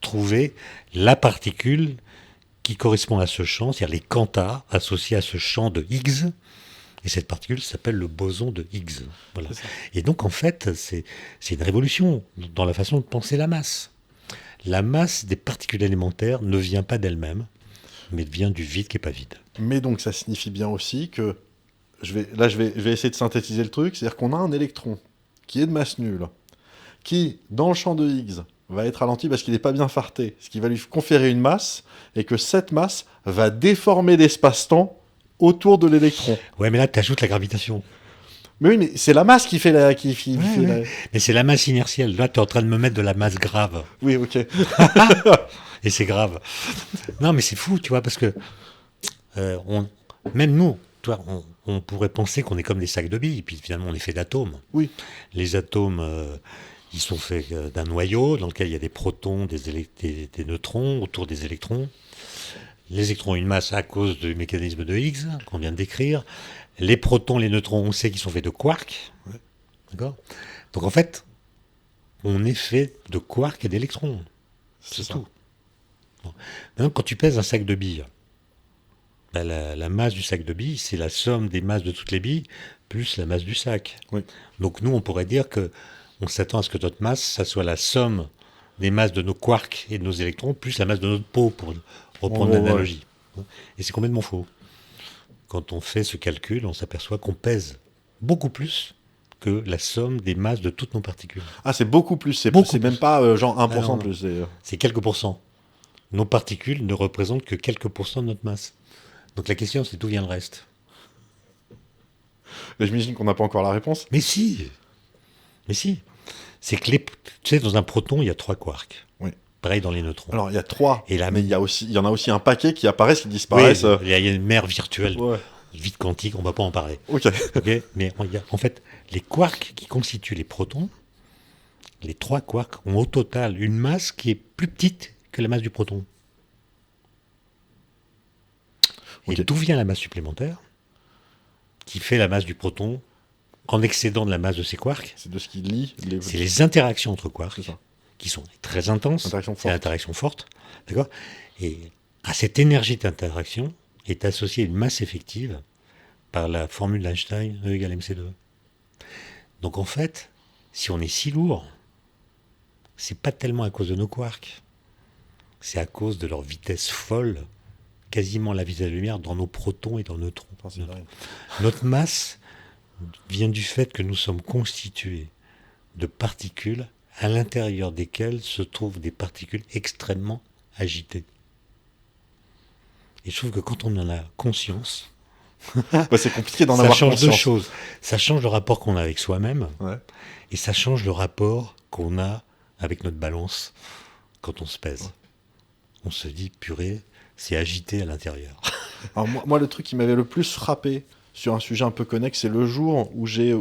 trouvé la particule qui correspond à ce champ, c'est-à-dire les quantas associés à ce champ de Higgs. Et cette particule s'appelle le boson de Higgs. Voilà. Et donc, en fait, c'est une révolution dans la façon de penser la masse. La masse des particules élémentaires ne vient pas d'elle-même, mais vient du vide qui n'est pas vide. Mais donc, ça signifie bien aussi que... Je vais essayer de synthétiser le truc. C'est-à-dire qu'on a un électron qui est de masse nulle, qui, dans le champ de Higgs, va être ralenti parce qu'il n'est pas bien farté, ce qui va lui conférer une masse, et que cette masse va déformer l'espace-temps autour de l'électron. Ouais, mais là, tu ajoutes la gravitation. Mais oui, mais c'est la masse qui fait la... Mais c'est la masse inertielle. Là, tu es en train de me mettre de la masse grave. Oui, ok. Et c'est grave. Non, mais c'est fou, tu vois, parce que même nous, toi, on pourrait penser qu'on est comme des sacs de billes, puis finalement, on est fait d'atomes. Oui. Les atomes, ils sont faits d'un noyau dans lequel il y a des protons, des neutrons autour des électrons. Les électrons ont une masse à cause du mécanisme de Higgs qu'on vient de décrire. Les protons, les neutrons, on sait qu'ils sont faits de quarks. Ouais. D'accord ? Donc en fait, on est fait de quarks et d'électrons. C'est tout. Bon. Maintenant, quand tu pèses un sac de billes, la masse du sac de billes, c'est la somme des masses de toutes les billes plus la masse du sac. Oui. Donc nous, on pourrait dire que on s'attend à ce que notre masse, ça soit la somme des masses de nos quarks et de nos électrons plus la masse de notre peau, pour reprendre l'analogie. Ouais. Et c'est complètement faux. Quand on fait ce calcul, on s'aperçoit qu'on pèse beaucoup plus que la somme des masses de toutes nos particules. Ah, c'est beaucoup plus. C'est même pas genre 1% plus. C'est quelques pourcents. Nos particules ne représentent que quelques pourcents de notre masse. Donc la question, c'est d'où vient le reste. Mais j'imagine qu'on n'a pas encore la réponse. Mais si. C'est que tu sais, dans un proton, il y a 3 quarks. Oui. Pareil dans les neutrons. Alors, il y a 3, et mais il y en a aussi un paquet qui apparaissent, qui disparaissent. Oui, il y a une mer virtuelle, ouais. vide quantique, on ne va pas en parler. Ok. Okay, mais en fait, les quarks qui constituent les protons, les 3 quarks ont au total une masse qui est plus petite que la masse du proton. Et d'où vient la masse supplémentaire qui fait la masse du proton en excédant de la masse de ces quarks? C'est de ce qui lie C'est les interactions entre quarks qui sont très intenses. C'est l'interaction forte. D'accord ? Et à cette énergie d'interaction est associée une masse effective par la formule d'Einstein, E égale mc2. Donc en fait, si on est si lourd, c'est pas tellement à cause de nos quarks, c'est à cause de leur vitesse folle, quasiment la vitesse de la lumière, dans nos protons et dans nos neutrons. Notre masse vient du fait que nous sommes constitués de particules à l'intérieur desquelles se trouvent des particules extrêmement agitées. Et je trouve que quand on en a conscience, c'est compliqué d'en avoir conscience. Ça change deux choses. Ça change le rapport qu'on a avec soi-même, et ça change le rapport qu'on a avec notre balance quand on se pèse. On se dit, purée, c'est agité à l'intérieur. Alors moi, le truc qui m'avait le plus frappé sur un sujet un peu connexe, c'est le jour où j'ai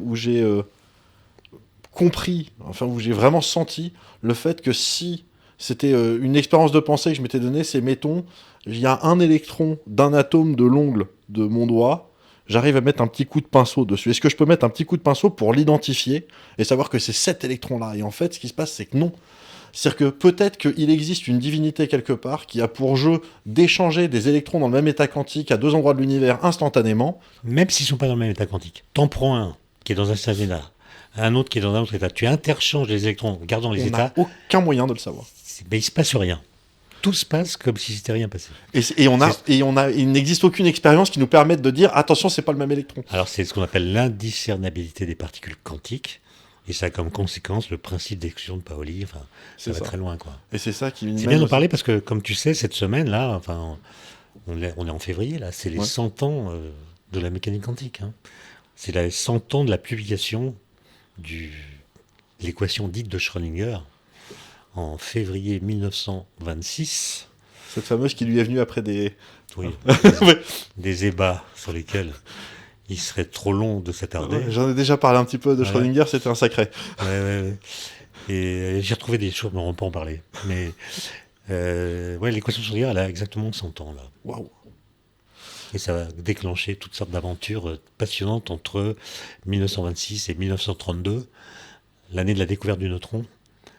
compris, enfin où j'ai vraiment senti le fait que si c'était une expérience de pensée que je m'étais donnée, c'est mettons, il y a un électron d'un atome de l'ongle de mon doigt, j'arrive à mettre un petit coup de pinceau dessus. Est-ce que je peux mettre un petit coup de pinceau pour l'identifier et savoir que c'est cet électron-là? Et en fait, ce qui se passe, c'est que non. C'est-à-dire que peut-être qu'il existe une divinité quelque part qui a pour jeu d'échanger des électrons dans le même état quantique à 2 endroits de l'univers instantanément. Même s'ils ne sont pas dans le même état quantique. T'en prends un qui est dans un certain état, un autre qui est dans un autre état. Tu interchanges les électrons en gardant les états. On n'a aucun moyen de le savoir. Mais il ne se passe rien. tout se passe comme si c'était rien passé. Il n'existe aucune expérience qui nous permette de dire attention, c'est pas le même électron. Alors c'est ce qu'on appelle l'indiscernabilité des particules quantiques, et ça a comme conséquence le principe d'exclusion de Pauli. Enfin, ça va très loin, quoi. Et c'est ça qui. C'est bien d'en parler parce que, comme tu sais, cette semaine là, enfin, on est en février là, c'est les 100 ans de la mécanique quantique. Hein. C'est les 100 ans de la publication de l'équation dite de Schrödinger en février 1926. Cette fameuse qui lui est venue après des ébats sur lesquels il serait trop long de s'attarder. Ouais, j'en ai déjà parlé un petit peu de Schrödinger, c'était un sacré. Ouais. Et j'ai retrouvé des choses, mais on ne va pas en parler. Mais l'équation de Schrödinger, elle a exactement 100 ans là. Waouh. Et ça va déclencher toutes sortes d'aventures passionnantes entre 1926 et 1932, l'année de la découverte du neutron.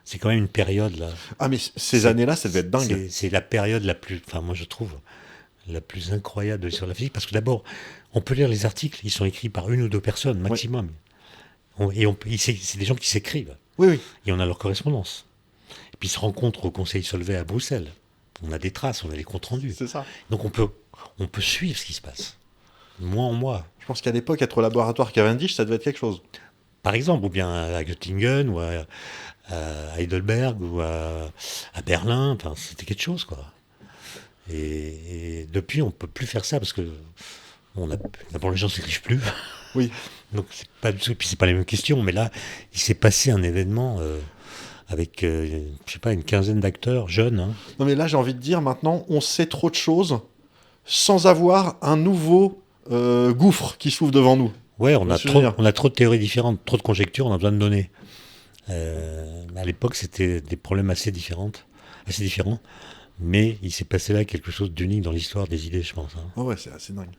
C'est quand même une période là. Ah mais ces années-là, ça devait être dingue. C'est la période la plus, enfin moi je trouve, la plus incroyable sur la physique, parce que d'abord, on peut lire les articles, ils sont écrits par une ou deux personnes maximum. C'est des gens qui s'écrivent. Oui. Et on a leur correspondance. Et puis ils se rencontrent au Conseil Solvay à Bruxelles. On a des traces, on a des comptes rendus. C'est ça. Donc on peut suivre ce qui se passe, mois en mois. Je pense qu'à l'époque, être au laboratoire Cavendish, ça devait être quelque chose. Par exemple, ou bien à Göttingen, ou à Heidelberg, ou à Berlin, enfin, c'était quelque chose, quoi. Et depuis, on ne peut plus faire ça, parce que d'abord, les gens ne s'écrivent plus. Oui. Donc, c'est pas du tout, puis c'est pas les mêmes questions, mais là, il s'est passé un événement avec, je sais pas, une quinzaine d'acteurs jeunes. Hein. Non, mais là, j'ai envie de dire, maintenant, on sait trop de choses sans avoir un nouveau gouffre qui s'ouvre devant nous. Ouais, on a trop de théories différentes, trop de conjectures, on a besoin de données. À l'époque, c'était des problèmes assez différents, mais il s'est passé là quelque chose d'unique dans l'histoire des idées, je pense. Hein. Oh ouais, c'est assez dingue.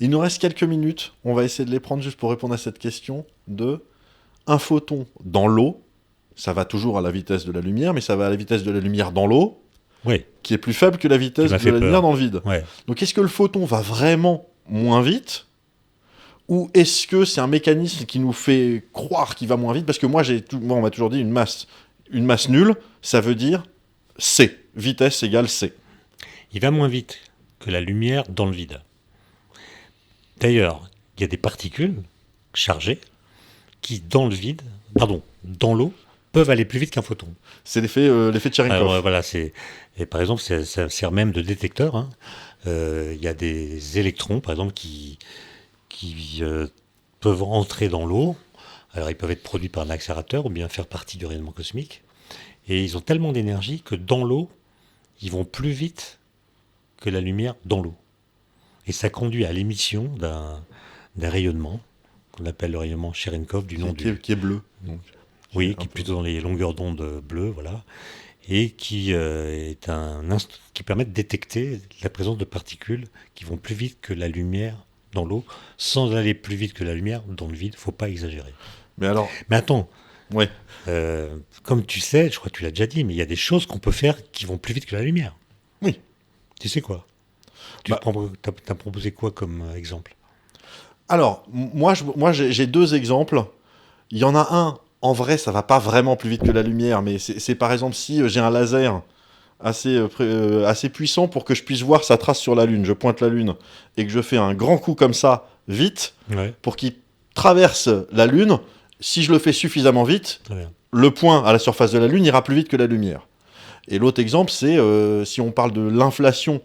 Il nous reste quelques minutes, on va essayer de les prendre juste pour répondre à cette question de un photon dans l'eau, ça va toujours à la vitesse de la lumière, mais ça va à la vitesse de la lumière dans l'eau, qui est plus faible que la vitesse de la lumière dans le vide. Ouais. Donc est-ce que le photon va vraiment moins vite ? Ou est-ce que c'est un mécanisme qui nous fait croire qu'il va moins vite ? Parce que moi, on m'a toujours dit une masse nulle, ça veut dire C. Vitesse égale C. Il va moins vite que la lumière dans le vide. D'ailleurs, il y a des particules chargées qui, dans l'eau, peuvent aller plus vite qu'un photon. C'est l'effet de Cherenkov. Alors, voilà, et par exemple, ça sert même de détecteur. Hein. Il y a des électrons, par exemple, qui peuvent entrer dans l'eau. Alors, ils peuvent être produits par un accélérateur ou bien faire partie du rayonnement cosmique. Et ils ont tellement d'énergie que dans l'eau, ils vont plus vite que la lumière dans l'eau. Et ça conduit à l'émission d'un rayonnement qu'on appelle le rayonnement Cherenkov du nom qui est bleu. Donc, qui est plutôt dans les longueurs d'onde bleues, voilà. Et qui qui permet de détecter la présence de particules qui vont plus vite que la lumière dans l'eau, sans aller plus vite que la lumière dans le vide. Faut pas exagérer. Mais attends. Ouais. Comme tu sais, je crois que tu l'as déjà dit, mais il y a des choses qu'on peut faire qui vont plus vite que la lumière. Oui. Tu sais quoi ? T'as proposé quoi comme exemple ? Alors, moi j'ai deux exemples. Il y en a un, en vrai, ça va pas vraiment plus vite que la lumière, mais c'est par exemple si j'ai un laser assez puissant pour que je puisse voir sa trace sur la Lune. Je pointe la Lune et que je fais un grand coup comme ça, vite, pour qu'il traverse la Lune. Si je le fais suffisamment vite, le point à la surface de la Lune ira plus vite que la lumière. Et l'autre exemple, c'est si on parle de l'inflation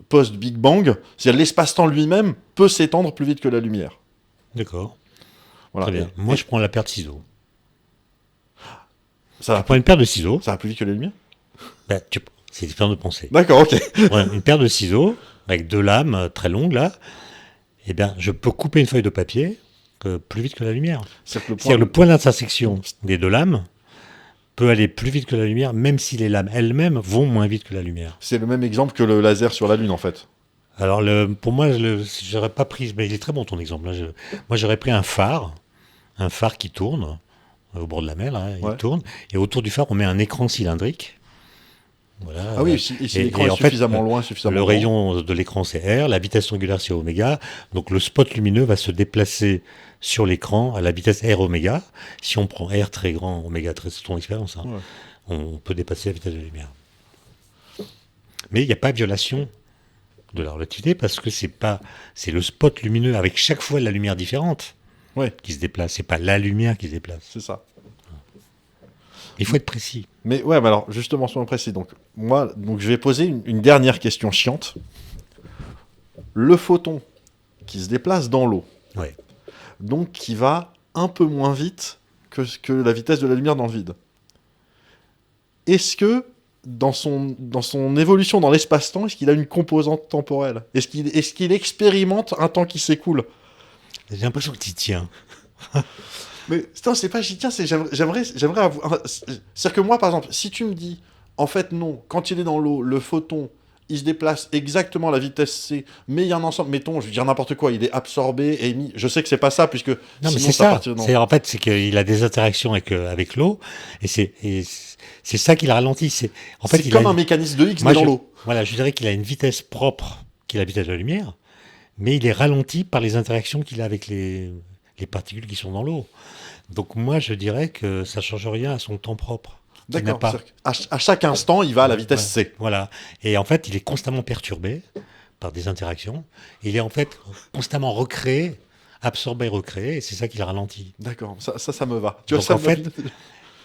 post-Big Bang, c'est-à-dire l'espace-temps lui-même peut s'étendre plus vite que la lumière. D'accord. Voilà. Très bien. Moi, je prends la paire de ciseaux. Je prends une paire de ciseaux. Ça va plus vite que la lumière ? C'est différent de penser. D'accord, ok. Une paire de ciseaux, avec deux lames très longues, là, eh bien, je peux couper une feuille de papier plus vite que la lumière. C'est-à-dire le point d'intersection des deux lames peut aller plus vite que la lumière, même si les lames elles-mêmes vont moins vite que la lumière. C'est le même exemple que le laser sur la Lune, en fait. Alors, pour moi, j'aurais pas pris... Mais il est très bon, ton exemple. Là, moi, j'aurais pris un phare qui tourne, au bord de la mer, hein, il tourne, et autour du phare, on met un écran cylindrique. Voilà. Ah oui, si l'écran est suffisamment loin, suffisamment le rayon de l'écran, c'est R, la vitesse angulaire, c'est oméga, donc le spot lumineux va se déplacer sur l'écran à la vitesse R oméga. Si on prend R très grand, oméga très... C'est ton expérience, hein, on peut dépasser la vitesse de la lumière. Mais il n'y a pas de violation de la relativité parce que c'est le spot lumineux avec chaque fois la lumière différente qui se déplace. C'est pas la lumière qui se déplace. C'est ça. Il faut être précis. Mais ouais, mais alors justement, soyons précis. Donc je vais poser une dernière question chiante. Le photon qui se déplace dans l'eau, donc qui va un peu moins vite que la vitesse de la lumière dans le vide. Est-ce que dans son évolution dans l'espace-temps, est-ce qu'il a une composante temporelle ? Est-ce qu'il expérimente un temps qui s'écoule ? J'ai l'impression que tu y tiens. Mais non, c'est pas j'y tiens, c'est j'aimerais avoir... C'est-à-dire que moi, par exemple, si tu me dis, en fait, non, quand il est dans l'eau, le photon, il se déplace exactement à la vitesse c, mais il y a un ensemble, mettons, je veux dire n'importe quoi, il est absorbé et émis. Je sais que c'est pas ça, puisque non, mais sinon c'est ça. En fait, c'est qu'il a des interactions avec l'eau, et c'est ça qui le ralentit. En fait, c'est comme un mécanisme de Higgs, mais dans l'eau. Voilà, je dirais qu'il a une vitesse propre, qui est la vitesse de la lumière, mais il est ralenti par les interactions qu'il a avec les particules qui sont dans l'eau. Donc moi, je dirais que ça change rien à son temps propre. D'accord. À chaque instant, il va à la vitesse c. Voilà. Et en fait, il est constamment perturbé par des interactions. Il est en fait constamment recréé, absorbé et recréé, et c'est ça qui le ralentit. D'accord. Ça me va. Donc en fait,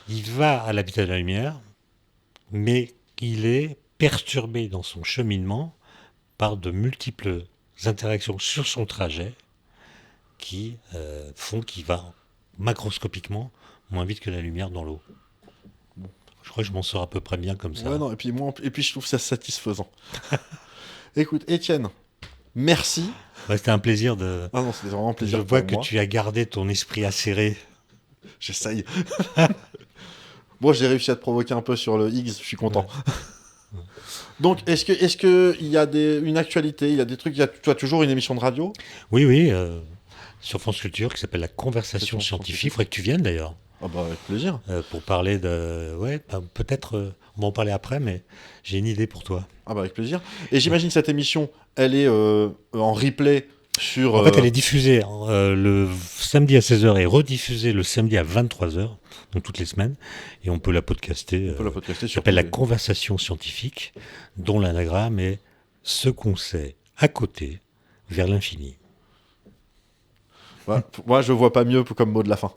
il va à la vitesse de la lumière, mais il est perturbé dans son cheminement par de multiples interactions sur son trajet qui font qu'il va macroscopiquement moins vite que la lumière dans l'eau. Je crois que je m'en sors à peu près bien comme ça. Ouais, non, et puis je trouve ça satisfaisant. Écoute, Étienne, merci. C'était un plaisir de... Ah non, c'était vraiment un plaisir. Je vois que tu as gardé ton esprit acéré. J'essaye. Bon, j'ai réussi à te provoquer un peu sur le Higgs, je suis content. Ouais. Donc, est-ce que il y a une actualité, il y a des trucs, tu as toujours une émission de radio ? Oui, sur France Culture, qui s'appelle La Conversation Scientifique. Il faudrait que tu viennes d'ailleurs. Ah bah avec plaisir. Pour parler de... Ouais, peut-être, on va en parler après, mais j'ai une idée pour toi. Ah bah avec plaisir. Et j'imagine que cette émission, elle est en replay sur... En fait, elle est diffusée le samedi à 16h et rediffusée le samedi à 23h, donc toutes les semaines, et on peut la podcaster. Ça s'appelle La Conversation Scientifique, dont l'anagramme est « Ce qu'on sait à côté, vers l'infini ». Ouais, moi, je vois pas mieux comme mot de la fin.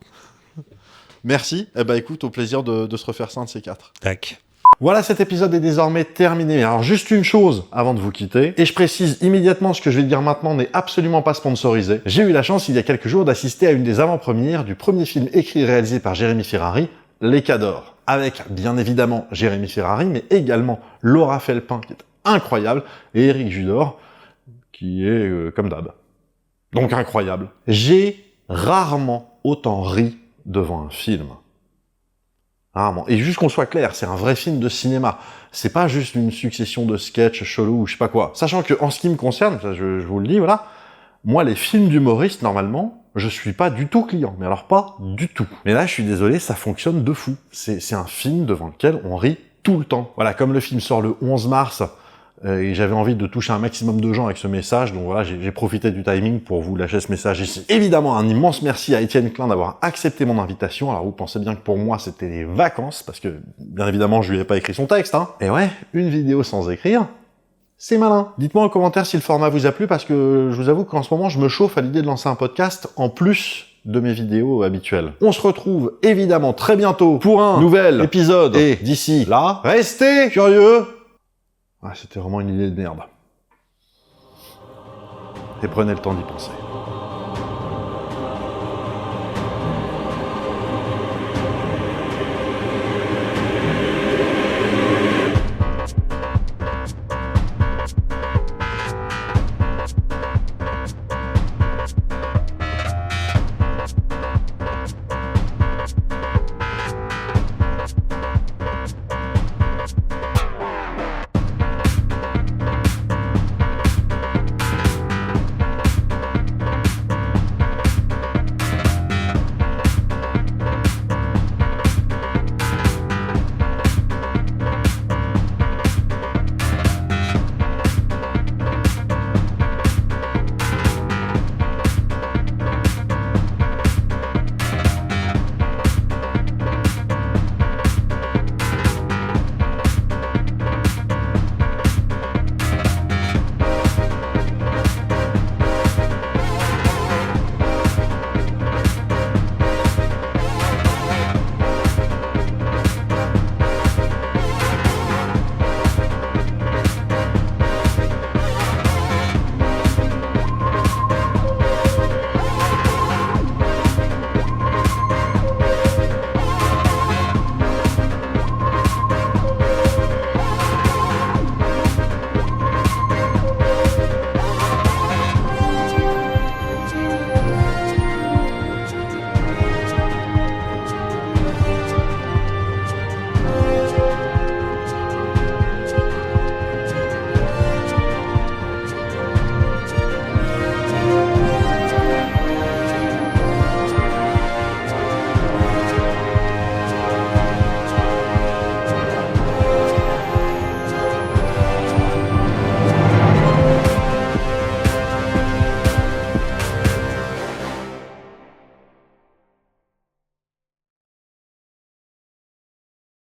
Merci. Eh ben, écoute, au plaisir de se refaire ça un de ces quatre. Tac. Voilà, cet épisode est désormais terminé. Alors, juste une chose avant de vous quitter, et je précise immédiatement ce que je vais dire maintenant n'est absolument pas sponsorisé. J'ai eu la chance, il y a quelques jours, d'assister à une des avant-premières du premier film écrit et réalisé par Jérémy Ferrari, Les Cadors. Avec, bien évidemment, Jérémy Ferrari, mais également Laura Felpin, qui est incroyable, et Éric Judor, qui est comme d'hab. Donc incroyable. J'ai rarement autant ri devant un film. Rarement. Et juste qu'on soit clair, c'est un vrai film de cinéma. C'est pas juste une succession de sketchs chelous ou je sais pas quoi. Sachant que, en ce qui me concerne, je vous le dis, voilà, moi, les films d'humoristes, normalement, je suis pas du tout client. Mais alors pas du tout. Mais là, je suis désolé, ça fonctionne de fou. C'est un film devant lequel on rit tout le temps. Voilà, comme le film sort le 11 mars, et j'avais envie de toucher un maximum de gens avec ce message, donc voilà, j'ai profité du timing pour vous lâcher ce message ici. Évidemment, un immense merci à Étienne Klein d'avoir accepté mon invitation. Alors vous pensez bien que pour moi, c'était des vacances, parce que, bien évidemment, je lui ai pas écrit son texte, hein. Et ouais, une vidéo sans écrire, c'est malin. Dites-moi en commentaire si le format vous a plu, parce que je vous avoue qu'en ce moment, je me chauffe à l'idée de lancer un podcast en plus de mes vidéos habituelles. On se retrouve évidemment très bientôt pour un nouvel épisode. Et d'ici là, restez curieux. Ah, c'était vraiment une idée de merde. Et prenez le temps d'y penser.